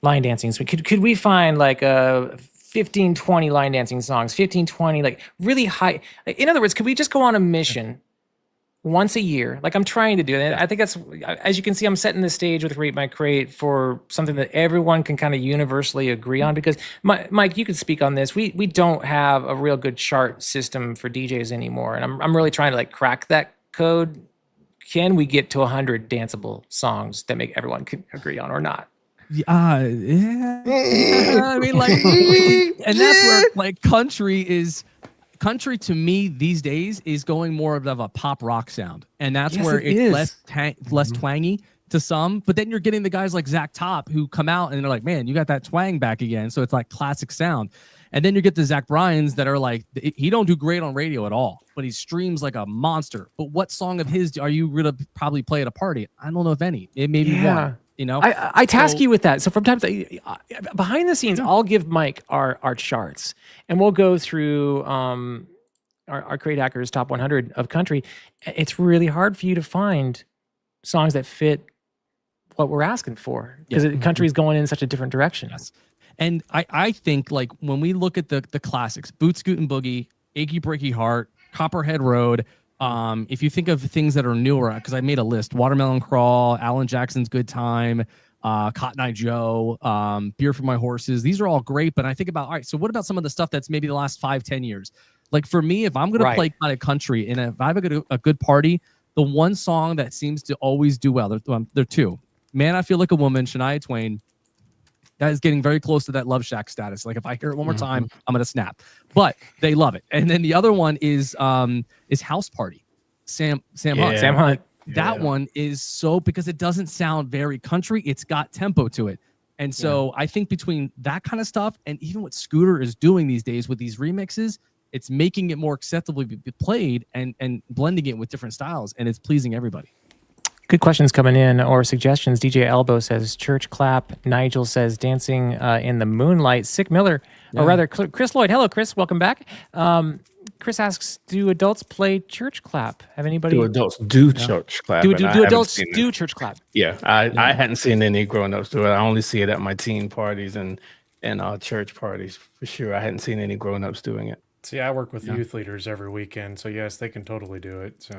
[SPEAKER 8] line dancing. So could we find like 15, 20 line dancing songs, 15, 20, like really high? In other words, could we just go on a mission once a year, like I'm trying to do? And I think that's, as you can see, I'm setting the stage with Rate My Crate for something that everyone can kind of universally agree on, because Mike, you could speak on this. We don't have a real good chart system for DJs anymore. And I'm really trying to like crack that code. Can we get to 100 danceable songs that make everyone can agree on or not?
[SPEAKER 7] Yeah. I mean, like, and that's where like country to me these days is going more of a pop rock sound, and that's where it's less twangy to some. But then you're getting the guys like Zach Top who come out and they're like, man, you got that twang back again. So it's like classic sound. And then you get the Zach Bryans that are like, he don't do great on radio at all, but he streams like a monster. But what song of his are you gonna probably play at a party? I don't know if any. It may be one.
[SPEAKER 8] I task you with that. So from time to time, behind the scenes, I'll give Mike our charts, and we'll go through our Crate Hackers top 100 of country. It's really hard for you to find songs that fit what we're asking for, because country is going in such a different direction.
[SPEAKER 7] Yes. And I think like when we look at the classics, Boot Scootin' Boogie, Achy Breaky Heart, Copperhead Road. If you think of things that are newer, because I made a list: Watermelon Crawl, Alan Jackson's Good Time, Cotton Eye Joe, Beer for My Horses. These are all great, but I think about, all right, so what about some of the stuff that's maybe the last 5-10 years? Like for me, if I'm going to play kind of country and if I have a good party, the one song that seems to always do well, there are two. Man, I Feel Like a Woman, Shania Twain. That is getting very close to that Love Shack status. Like if I hear it one more time, I'm gonna snap. But they love it. And then the other one is House Party, Sam Hunt.
[SPEAKER 8] Sam Hunt.
[SPEAKER 7] That one is so, because it doesn't sound very country. It's got tempo to it. And so I think between that kind of stuff and even what Scooter is doing these days with these remixes, it's making it more acceptably be played and blending it with different styles, and it's pleasing everybody.
[SPEAKER 8] Good questions coming in or suggestions. DJ Elbow says church clap. Nigel says dancing in the moonlight. Sick Miller, or rather Chris Lloyd. Hello, Chris. Welcome back. Chris asks, do adults play church clap? Have anybody?
[SPEAKER 2] Do adults do church clap?
[SPEAKER 8] Do
[SPEAKER 2] And I haven't
[SPEAKER 8] adults
[SPEAKER 2] seen
[SPEAKER 8] do
[SPEAKER 2] it.
[SPEAKER 8] church clap?
[SPEAKER 2] Yeah, I hadn't seen any grown-ups do it. I only see it at my teen parties and church parties for sure. I hadn't seen any grown-ups doing it.
[SPEAKER 3] See, I work with youth leaders every weekend, so yes, they can totally do it. So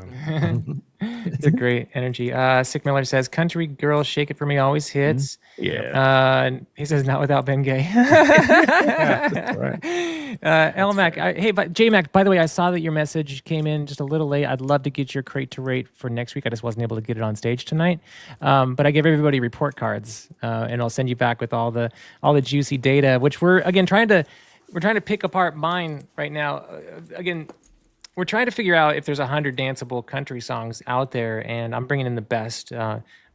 [SPEAKER 8] It's a great energy. Sick Miller says, country girl, shake it for me always hits.
[SPEAKER 2] Yeah.
[SPEAKER 8] He says, not without Ben Gay.
[SPEAKER 2] That's right.
[SPEAKER 8] L Mac, hey, but J Mac, by the way, I saw that your message came in just a little late. I'd love to get your crate to rate for next week. I just wasn't able to get it on stage tonight. But I gave everybody report cards, and I'll send you back with all the juicy data, which we're again trying to pick apart mine right now. Again, we're trying to figure out if there's 100 danceable country songs out there, and I'm bringing in the best.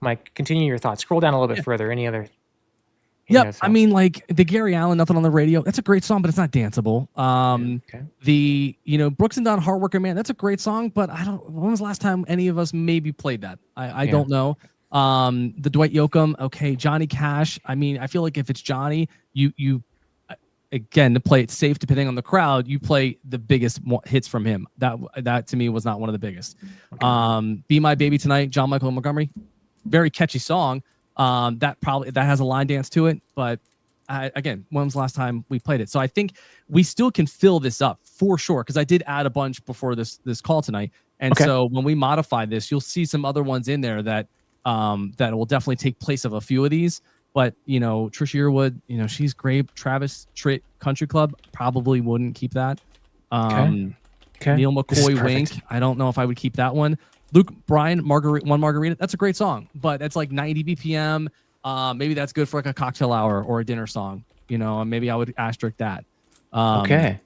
[SPEAKER 8] Mike, continue your thoughts. Scroll down a little bit further. Any other?
[SPEAKER 7] Yep. I mean, like the Gary Allen, Nothing on the Radio. That's a great song, but it's not danceable.
[SPEAKER 8] Okay.
[SPEAKER 7] The Brooks and Dunn, Hard Worker Man. That's a great song, but I don't. When was the last time any of us maybe played that? I don't know. The Dwight Yoakam. Okay. Johnny Cash. I mean, I feel like if it's Johnny, you again, to play it safe, depending on the crowd, you play the biggest hits from him. That to me was not one of the biggest. Okay. Be My Baby Tonight, John Michael Montgomery, very catchy song. That has a line dance to it, but again, when was the last time we played it? So I think we still can fill this up for sure, because I did add a bunch before this call tonight, and so when we modify this, you'll see some other ones in there that will definitely take place of a few of these. But Trisha Yearwood, she's great. Travis Tritt Country Club probably wouldn't keep that.
[SPEAKER 8] Okay.
[SPEAKER 7] Neil
[SPEAKER 8] This is
[SPEAKER 7] McCoy
[SPEAKER 8] perfect.
[SPEAKER 7] Wink. I don't know if I would keep that one. Luke Bryan, Margarita. That's a great song, but it's like 90 BPM. Maybe that's good for like a cocktail hour or a dinner song. Maybe I would asterisk that.
[SPEAKER 8] Okay.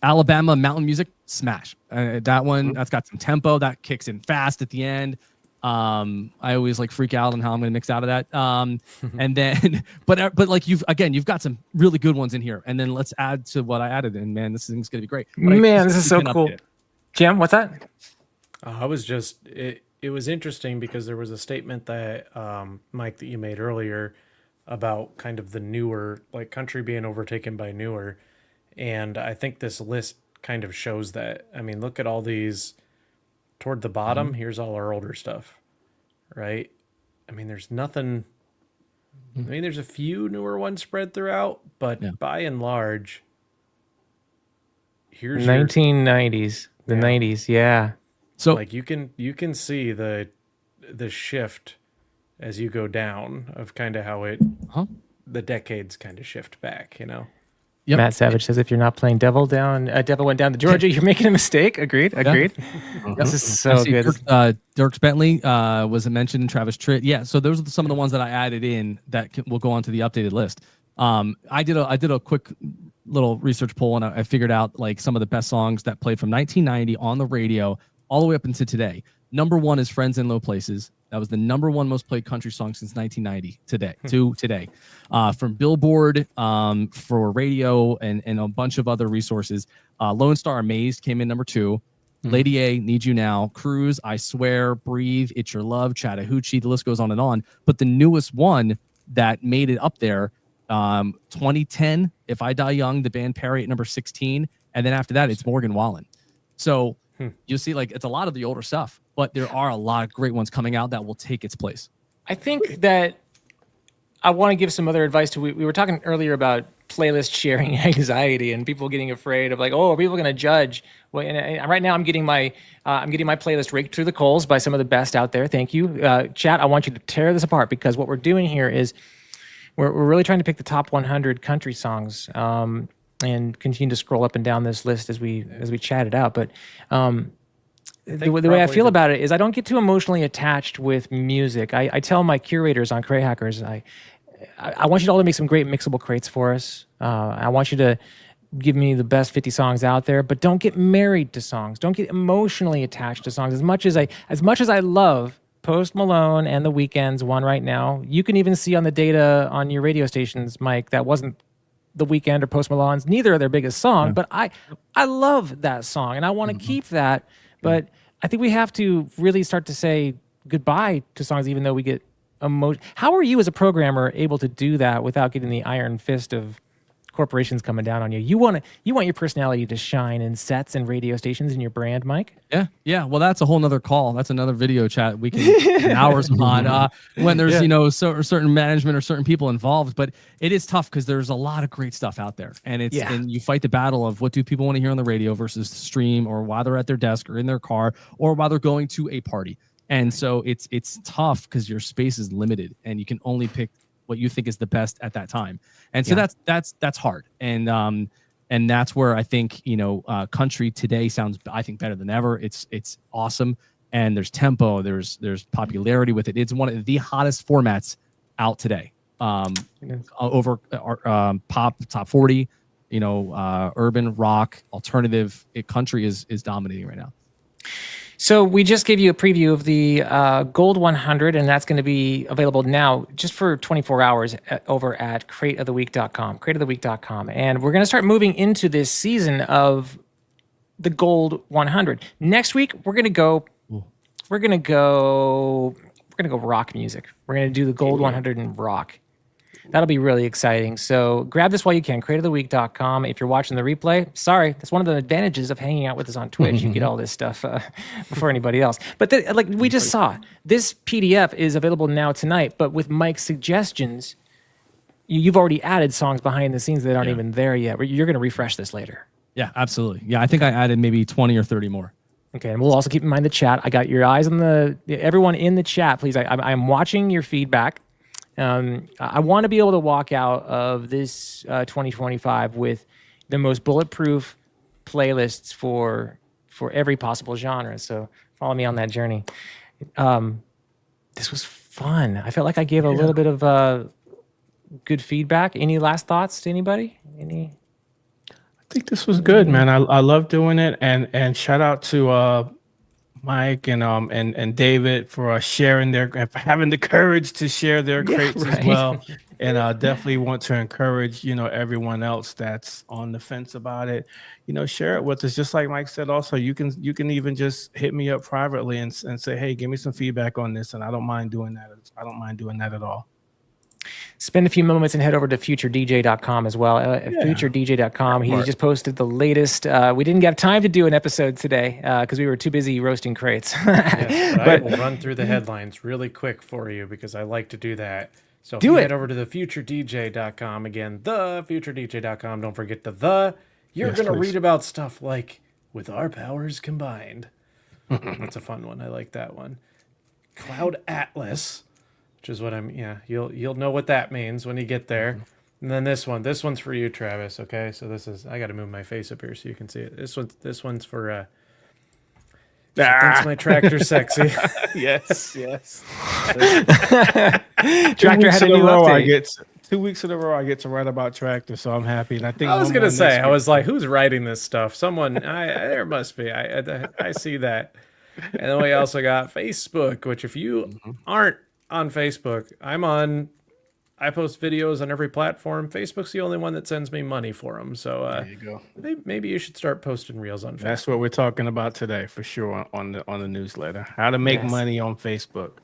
[SPEAKER 7] Alabama Mountain Music, smash. That one, that's got some tempo. That kicks in fast at the end. I always like freak out on how I'm going to mix out of that. And then, but like you've got some really good ones in here. And then let's add to what I added. And man, this thing's going to be great.
[SPEAKER 8] Man, this is so cool. Jim, what's that?
[SPEAKER 3] I was just it was interesting because there was a statement that Mike, that you made earlier about kind of the newer, like country being overtaken by newer, and I think this list kind of shows that. I mean, look at all these toward the bottom. Here's all our older stuff, right? I mean, there's nothing. I mean, there's a few newer ones spread throughout, but by and large, here's
[SPEAKER 8] 1990s, the 90s, yeah.
[SPEAKER 3] So like you can see the shift as you go down of kind of how the decades kind of shift back,
[SPEAKER 7] Yep.
[SPEAKER 8] Matt Savage says if you're not playing Devil went down to Georgia, you're making a mistake. Agreed. This is so good.
[SPEAKER 7] Dirks Bentley was mentioned in Travis Tritt. Yeah, so those are some of the ones that I added in that will go onto the updated list. I did a quick little research poll, and I figured out like some of the best songs that played from 1990 on the radio all the way up into today. Number one is Friends in Low Places. That was the number one most played country song since 1990 to today. From Billboard, for radio, and a bunch of other resources. Lone Star Amazed came in number 2. Lady A, Need You Now, Cruise, I Swear, Breathe, It's Your Love, Chattahoochee, the list goes on and on. But the newest one that made it up there, 2010, If I Die Young, the band Perry at number 16. And then after that, it's Morgan Wallen. So you see, like, it's a lot of the older stuff, but there are a lot of great ones coming out that will take its place.
[SPEAKER 8] I think that I want to give some other advice to. We were talking earlier about playlist sharing anxiety and people getting afraid of like, oh, are people going to judge? Well, and right now I'm getting my playlist raked through the coals by some of the best out there. Thank you, chat. I want you to tear this apart, because what we're doing here is we're really trying to pick the top 100 country songs. And continue to scroll up and down this list as we chat it out. But the way I feel about it is I don't get too emotionally attached with music. I tell my curators on Crate Hackers, I want you all to make some great mixable crates for us. I want you to give me the best 50 songs out there, but don't get married to songs. Don't get emotionally attached to songs. As much as I love Post Malone and The Weeknd's one right now, you can even see on the data on your radio stations, Mike, that wasn't The Weeknd or Post Malone's, neither are their biggest song, but I love that song and I want to keep that. But I think we have to really start to say, goodbye to songs, even though we get emotion. How are you as a programmer able to do that without getting the iron fist of corporations coming down on you? You want your personality to shine in sets and radio stations and your brand, Mike?
[SPEAKER 7] Yeah. Well, that's a whole nother call. That's another video chat we can spend hours on when there's, certain management or certain people involved. But it is tough because there's a lot of great stuff out there. And and you fight the battle of what do people want to hear on the radio versus stream, or while they're at their desk or in their car or while they're going to a party. And so it's tough because your space is limited and you can only pick what you think is the best at that time. And so that's hard. And that's where I think, country today sounds, I think, better than ever. It's awesome. And there's tempo, there's popularity with it. It's one of the hottest formats out today. Over pop, top 40, urban, rock, alternative. Country is dominating right now.
[SPEAKER 8] So we just gave you a preview of the Gold 100, and that's going to be available now just for 24 hours over at crateoftheweek.com, And we're going to start moving into this season of the Gold 100. Next week, we're going to go rock music. We're going to do the Gold 100 in rock. That'll be really exciting. So grab this while you can, crateoftheweek.com. If you're watching the replay, sorry, that's one of the advantages of hanging out with us on Twitch. You get all this stuff before anybody else. But like we just saw, this PDF is available now tonight, but with Mike's suggestions, you've already added songs behind the scenes that aren't even there yet. You're going to refresh this later.
[SPEAKER 7] Yeah, absolutely. Yeah, I think I added maybe 20 or 30 more.
[SPEAKER 8] Okay, and we'll also keep in mind the chat. I got your eyes on everyone in the chat, please. I'm watching your feedback. I want to be able to walk out of this 2025 with the most bulletproof playlists for every possible genre. So follow me on that journey. This was fun. I felt like I gave a little bit of good feedback. Any last thoughts to anybody?
[SPEAKER 2] I think this was good, man. I love doing it, and shout out to Mike and David for sharing and for having the courage to share their crates as well. And I definitely want to encourage, everyone else that's on the fence about it, share it with us. Just like Mike said, also, you can even just hit me up privately and say, hey, give me some feedback on this. And I don't mind doing that. I don't mind doing that at all.
[SPEAKER 8] Spend a few moments and head over to futuredj.com as well. Futuredj.com. He just posted the latest. We didn't have time to do an episode today because we were too busy roasting crates.
[SPEAKER 3] Yes, but I will run through the headlines really quick for you because I like to do that. So if you head over to the futuredj.com, again, the futuredj.com, don't forget you're going to read about stuff like with our powers combined. That's a fun one. I like that one. Cloud Atlas. Which is what you'll know what that means when you get there. And then this one's for you, Travis. Okay, so I got to move my face up here so you can see it. This one's for thinks my tractor sexy.
[SPEAKER 2] yes.
[SPEAKER 8] Tractor had a new update.
[SPEAKER 2] 2 weeks in a row I get to write about Tractor, so I'm happy. And I think
[SPEAKER 3] I was gonna say, I was like, who's writing this stuff? Someone. There must be. I see that. And then we also got Facebook, which if you aren't on Facebook, I post videos on every platform. Facebook's the only one that sends me money for them. So
[SPEAKER 2] there you go.
[SPEAKER 3] Maybe you should start posting reels on Facebook.
[SPEAKER 2] That's what we're talking about today for sure on the newsletter. How to make money on Facebook.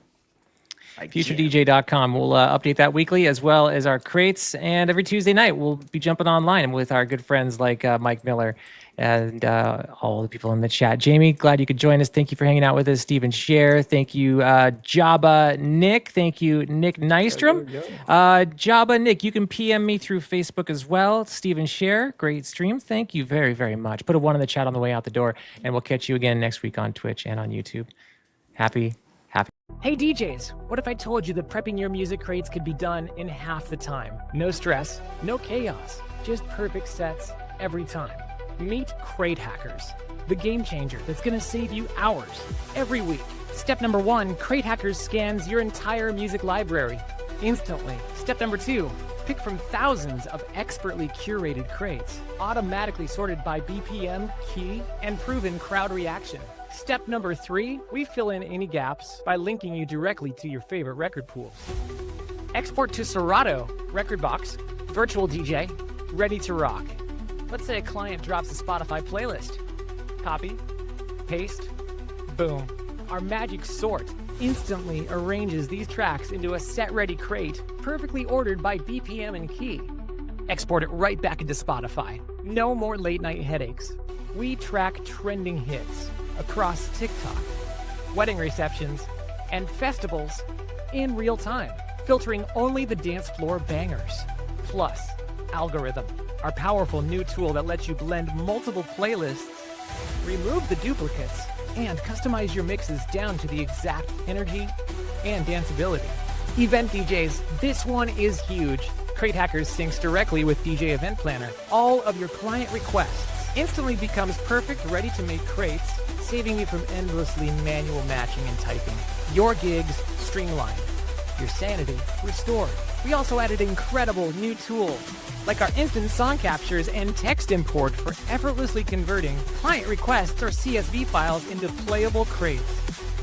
[SPEAKER 8] FutureDJ.com. We'll update that weekly as well as our crates. And every Tuesday night, we'll be jumping online with our good friends like Mike Miller and all the people in the chat. Jamie, glad you could join us. Thank you for hanging out with us. Stephen Scher. Thank you, Jabba Nick. Thank you, Nick Nystrom. Jabba Nick, you can PM me through Facebook as well. Stephen Scher, great stream. Thank you very, very much. Put a 1 in the chat on the way out the door, and we'll catch you again next week on Twitch and on YouTube. Happy.
[SPEAKER 9] Hey DJs, what if I told you that prepping your music crates could be done in half the time? No stress, no chaos, just perfect sets every time. Meet Crate Hackers, the game changer that's going to save you hours every week. Step number 1, Crate Hackers scans your entire music library instantly. Step number 2, pick from thousands of expertly curated crates, automatically sorted by BPM, key, and proven crowd reaction. Step number 3, we fill in any gaps by linking you directly to your favorite record pools. Export to Serato, Rekordbox, Virtual DJ, ready to rock. Let's say a client drops a Spotify playlist. Copy, paste, boom. Our magic sort instantly arranges these tracks into a set-ready crate, perfectly ordered by BPM and Key. Export it right back into Spotify. No more late-night headaches. We track trending hits across TikTok, wedding receptions, and festivals in real time, filtering only the dance floor bangers. Plus, Algorithm, our powerful new tool that lets you blend multiple playlists, remove the duplicates, and customize your mixes down to the exact energy and danceability. Event DJs, this one is huge. Crate Hackers syncs directly with DJ Event Planner. All of your client requests instantly becomes perfect, ready to make crates, saving you from endlessly manual matching and typing. Your gigs streamlined, your sanity restored. We also added incredible new tools like our instant song captures and text import for effortlessly converting client requests or CSV files into playable crates.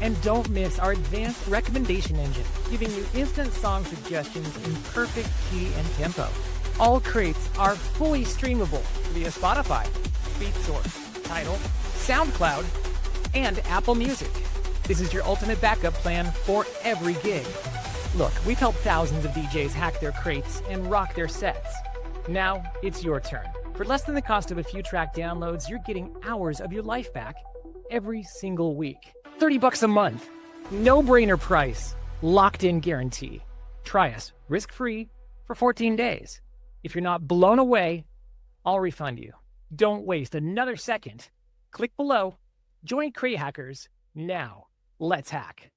[SPEAKER 9] And don't miss our advanced recommendation engine, giving you instant song suggestions in perfect key and tempo. All crates are fully streamable via Spotify, BeatSource, Tidal, SoundCloud, and Apple Music. This is your ultimate backup plan for every gig. Look, we've helped thousands of DJs hack their crates and rock their sets. Now it's your turn. For less than the cost of a few track downloads, you're getting hours of your life back every single week. $30 a month. No-brainer price. Locked-in guarantee. Try us risk-free for 14 days. If you're not blown away, I'll refund you. Don't waste another second. Click below. Join Crate Hackers now. Let's hack.